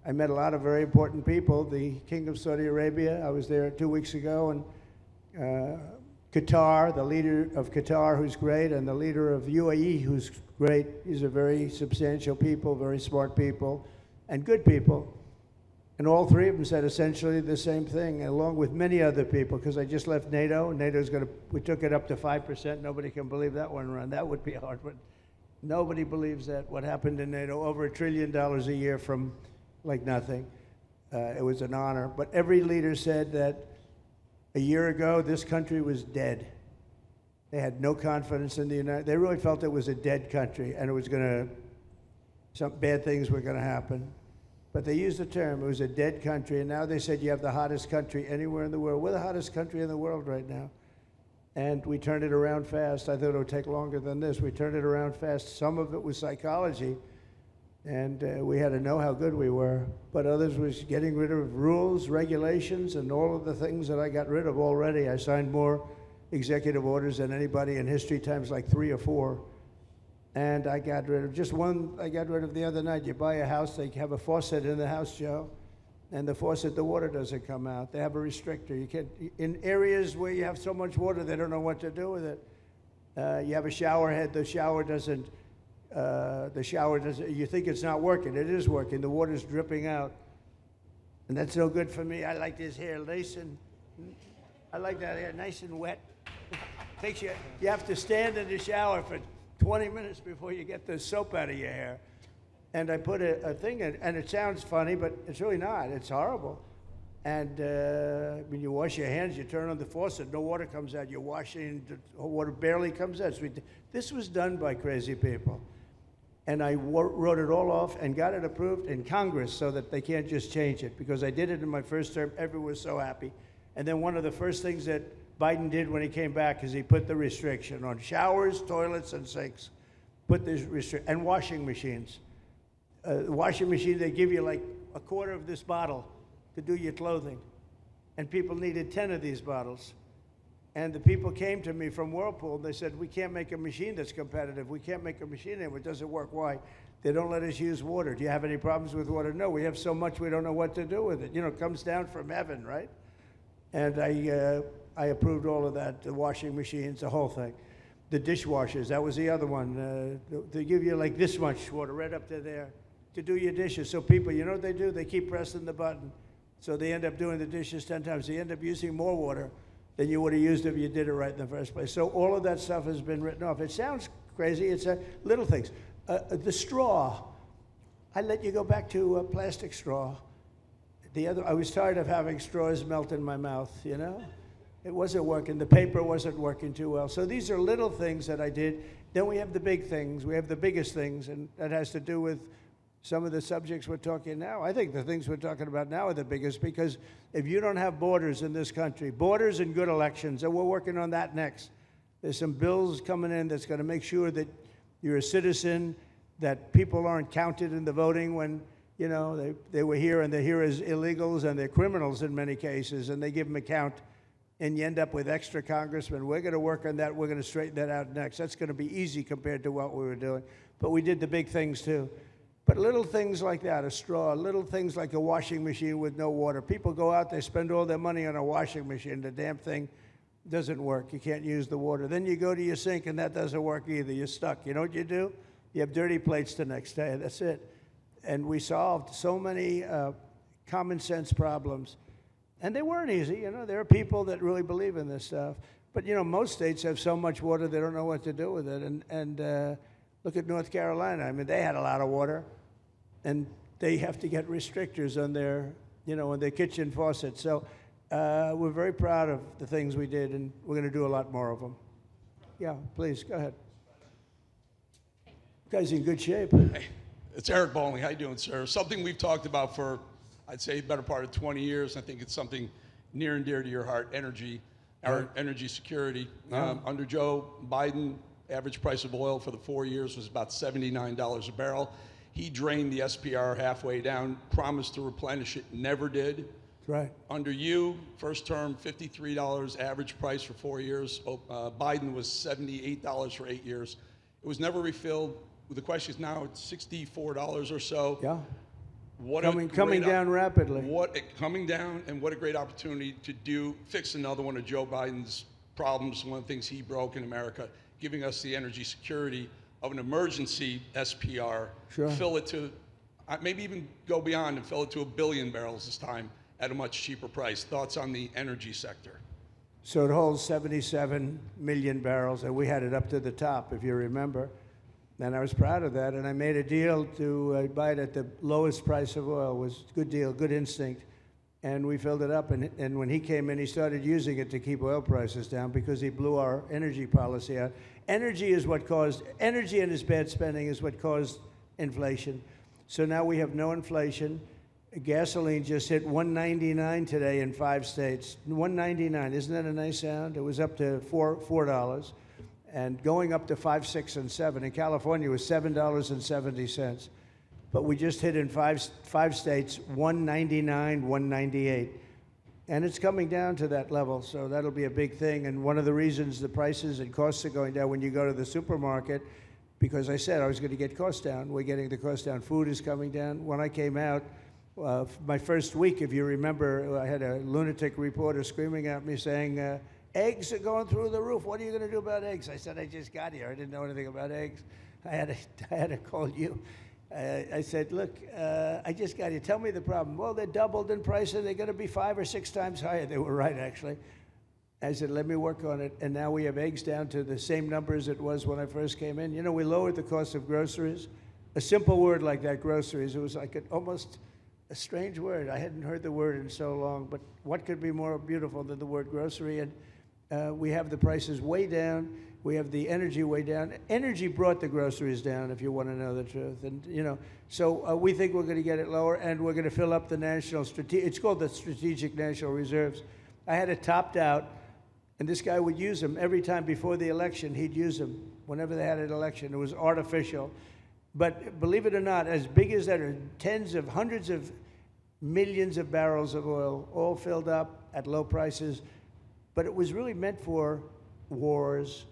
I met a lot of very important people. The King of Saudi Arabia, I was there 2 weeks ago, and Qatar, the leader of Qatar, who's great, and the leader of UAE, who's great. These are very substantial people, very smart people, and good people. And all three of them said essentially the same thing, along with many other people, because I just left NATO. NATO's we took it up to 5%. Nobody can believe that one, Ron. That would be hard, but nobody believes that. What happened in NATO, over $1 trillion a year from like nothing. It was an honor. But every leader said that a year ago, this country was dead. They had no confidence in the United States. They really felt it was a dead country, and it was some bad things were going to happen. But they used the term, it was a dead country, and now they said you have the hottest country anywhere in the world. We're the hottest country in the world right now. And we turned it around fast. I thought it would take longer than this. We turned it around fast. Some of it was psychology, and we had to know how good we were. But others was getting rid of rules, regulations, and all of the things that I got rid of already. I signed more executive orders than anybody in history, times like 3 or 4. And I got rid of just one. I got rid of the other night. You buy a house, they have a faucet in the house, Joe, and the faucet, the water doesn't come out. They have a restrictor. You can't, in areas where you have so much water, they don't know what to do with it. You have a shower head, the shower doesn't, you think it's not working. It is working. The water's dripping out. And that's no good for me. I like this hair I like that hair nice and wet. You have to stand in the shower for 20 minutes before you get the soap out of your hair. And I put a thing in, and it sounds funny, but it's really not. It's horrible. And when you wash your hands, you turn on the faucet, no water comes out. You're washing, the water barely comes out. This was done by crazy people. And I wrote it all off and got it approved in Congress so that they can't just change it, because I did it in my first term. Everyone was so happy. And then one of the first things that Biden did when he came back is he put the restriction on showers, toilets, and sinks. Put this restriction, and washing machines. The washing machine, they give you like a quarter of this bottle to do your clothing. And people needed 10 of these bottles. And the people came to me from Whirlpool, and they said, we can't make a machine that's competitive. We can't make a machine anymore. It doesn't work. Why? They don't let us use water. Do you have any problems with water? No, we have so much we don't know what to do with it. You know, it comes down from heaven, right? And I approved all of that, the washing machines, the whole thing. The dishwashers, that was the other one. They give you like this much water right up to there to do your dishes. So people, you know what they do? They keep pressing the button. So they end up doing the dishes 10 times. They end up using more water than you would have used if you did it right in the first place. So all of that stuff has been written off. It sounds crazy. It's little things. The straw. I let you go back to a plastic straw. I was tired of having straws melt in my mouth, you know? It wasn't working. The paper wasn't working too well. So these are little things that I did. Then we have the big things. We have the biggest things, and that has to do with some of the subjects we're talking now. I think the things we're talking about now are the biggest, because if you don't have borders in this country, borders and good elections, and we're working on that next. There's some bills coming in that's going to make sure that you're a citizen, that people aren't counted in the voting when, you know, they were here and they're here as illegals and they're criminals in many cases, and they give them a count, and you end up with extra congressmen. We're going to work on that. We're going to straighten that out next. That's going to be easy compared to what we were doing. But we did the big things too. But little things like that, a straw, little things like a washing machine with no water. People go out, they spend all their money on a washing machine. The damn thing doesn't work. You can't use the water. Then you go to your sink and that doesn't work either. You're stuck. You know what you do? You have dirty plates the next day. That's it. And we solved so many common sense problems. And they weren't easy. You know, there are people that really believe in this stuff. But, you know, most states have so much water they don't know what to do with it. And look at North Carolina. I mean, they had a lot of water, and they have to get restrictors on their, you know, on their kitchen faucet. So we're very proud of the things we did, and we're going to do a lot more of them. Yeah, please, go ahead. You guys in good shape. Hey, it's Eric Bowling. How you doing, sir? Something we've talked about for, I'd say, better part of 20 years. I think it's something near and dear to your heart, energy, our energy security. Yeah. Under Joe Biden, average price of oil for the 4 years was about $79 a barrel. He drained the SPR halfway down, promised to replenish it, never did. That's right. Under you, first term, $53 average price for 4 years. Biden was $78 for 8 years. It was never refilled. The question is now it's $64 or so. Yeah. What coming down rapidly. Coming down, and what a great opportunity to fix another one of Joe Biden's problems, one of the things he broke in America, giving us the energy security of an emergency SPR, Sure. fill it to, maybe even go beyond and fill it to 1 billion barrels this time at a much cheaper price. Thoughts on the energy sector? So it holds 77 million barrels, and we had it up to the top, if you remember. And I was proud of that, and I made a deal to buy it at the lowest price of oil. It was a good deal, good instinct. And we filled it up, and when he came in, he started using it to keep oil prices down because he blew our energy policy out. Energy and his bad spending is what caused inflation. So now we have no inflation. Gasoline just hit $1.99 today in 5 states. $1.99, isn't that a nice sound? It was up to $4, and going up to $5, $6, and $7. In California, it was $7.70. But we just hit in five states, $1.99, $1.98. And it's coming down to that level, so that'll be a big thing. And one of the reasons the prices and costs are going down when you go to the supermarket, because I said I was going to get costs down. We're getting the costs down. Food is coming down. When I came out, my first week, if you remember, I had a lunatic reporter screaming at me saying, eggs are going through the roof. What are you going to do about eggs? I said, I just got here. I didn't know anything about eggs. I had to call you. I said, look, I just got here. Tell me the problem. Well, they're doubled in price, and they're going to be 5 or 6 times higher. They were right, actually. I said, let me work on it. And now we have eggs down to the same numbers it was when I first came in. You know, we lowered the cost of groceries. A simple word like that, groceries, it was like almost a strange word. I hadn't heard the word in so long, but what could be more beautiful than the word grocery? And we have the prices way down. We have the energy way down. Energy brought the groceries down, if you want to know the truth. And, you know, so we think we're going to get it lower, and we're going to fill up the it's called the Strategic National Reserves. I had it topped out, and this guy would use them every time before the election. He'd use them whenever they had an election. It was artificial. But believe it or not, as big as that are hundreds of millions of barrels of oil, all filled up at low prices. But it was really meant for wars,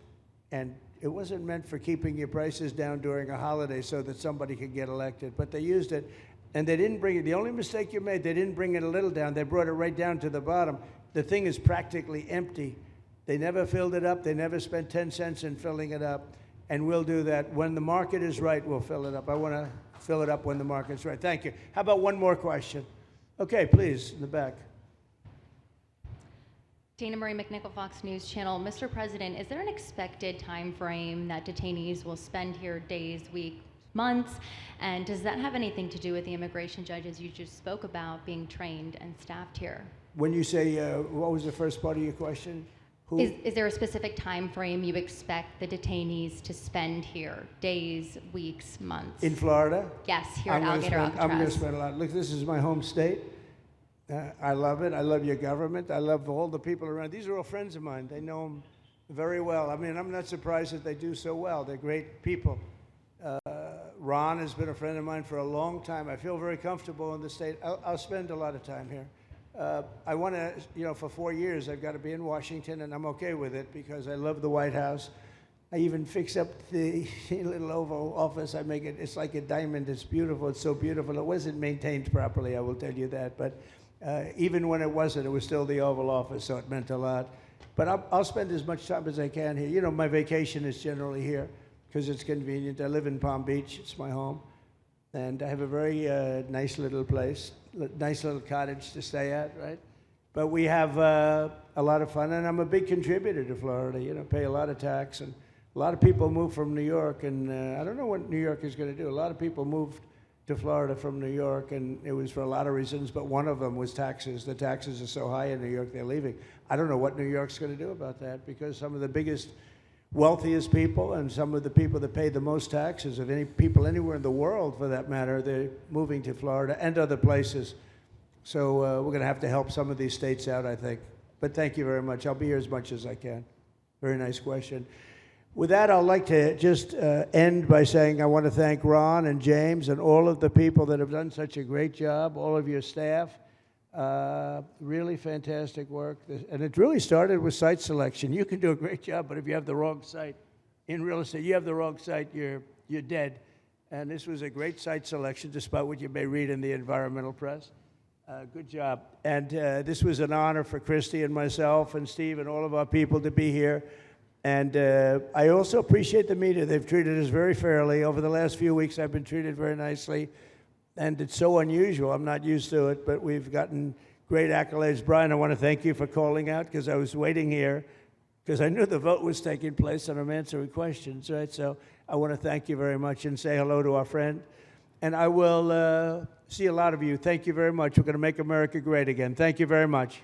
and it wasn't meant for keeping your prices down during a holiday so that somebody could get elected. But they used it, and they didn't bring it. The only mistake you made, they didn't bring it a little down. They brought it right down to the bottom. The thing is practically empty. They never filled it up. They never spent 10 cents in filling it up. And we'll do that. When the market is right, we'll fill it up. I want to fill it up when the market's right. Thank you. How about one more question? Okay, please, in the back. Dana Marie McNichol, Fox News Channel. Mr. President, is there an expected time frame that detainees will spend here, days, weeks, months? And does that have anything to do with the immigration judges you just spoke about being trained and staffed here? When you say, what was the first part of your question? Who? Is there a specific time frame you expect the detainees to spend here? Days, weeks, months? In Florida? Yes, here at Alligator Alcatraz. I'm going to spend a lot. Look, this is my home state. I love it. I love your government. I love all the people around. These are all friends of mine. They know them very well. I mean, I'm not surprised that they do so well. They're great people. Ron has been a friend of mine for a long time. I feel very comfortable in the state. I'll spend a lot of time here. I want to, for 4 years, I've got to be in Washington, and I'm okay with it because I love the White House. I even fix up the little Oval Office. I make it, it's like a diamond. It's beautiful. It's so beautiful. It wasn't maintained properly, I will tell you that. But even when it wasn't, it was still the Oval Office, so it meant a lot. But I'll spend as much time as I can here. My vacation is generally here because it's convenient. I live in Palm Beach. It's my home. And I have a very nice little place, nice little cottage to stay at, right? But we have a lot of fun, and I'm a big contributor to Florida, pay a lot of tax. And a lot of people move from New York, and I don't know what New York is going to do. A lot of people moved to Florida from New York, and it was for a lot of reasons, but one of them was taxes. The taxes are so high in New York, they're leaving. I don't know what New York's going to do about that, because some of the biggest, wealthiest people and some of the people that pay the most taxes of any people anywhere in the world, for that matter, they're moving to Florida and other places. So we're going to have to help some of these states out, I think. But thank you very much. I'll be here as much as I can. Very nice question. With that, I'd like to just end by saying I want to thank Ron and James and all of the people that have done such a great job, all of your staff. Really fantastic work. And it really started with site selection. You can do a great job, but if you have the wrong site in real estate, you have the wrong site, you're dead. And this was a great site selection, despite what you may read in the environmental press. Good job. And this was an honor for Christy and myself and Steve and all of our people to be here. And I also appreciate the media. They've treated us very fairly. Over the last few weeks, I've been treated very nicely. And it's so unusual. I'm not used to it, but we've gotten great accolades. Brian, I want to thank you for calling out, because I was waiting here because I knew the vote was taking place and I'm answering questions, right? So I want to thank you very much and say hello to our friend. And I will see a lot of you. Thank you very much. We're going to make America great again. Thank you very much.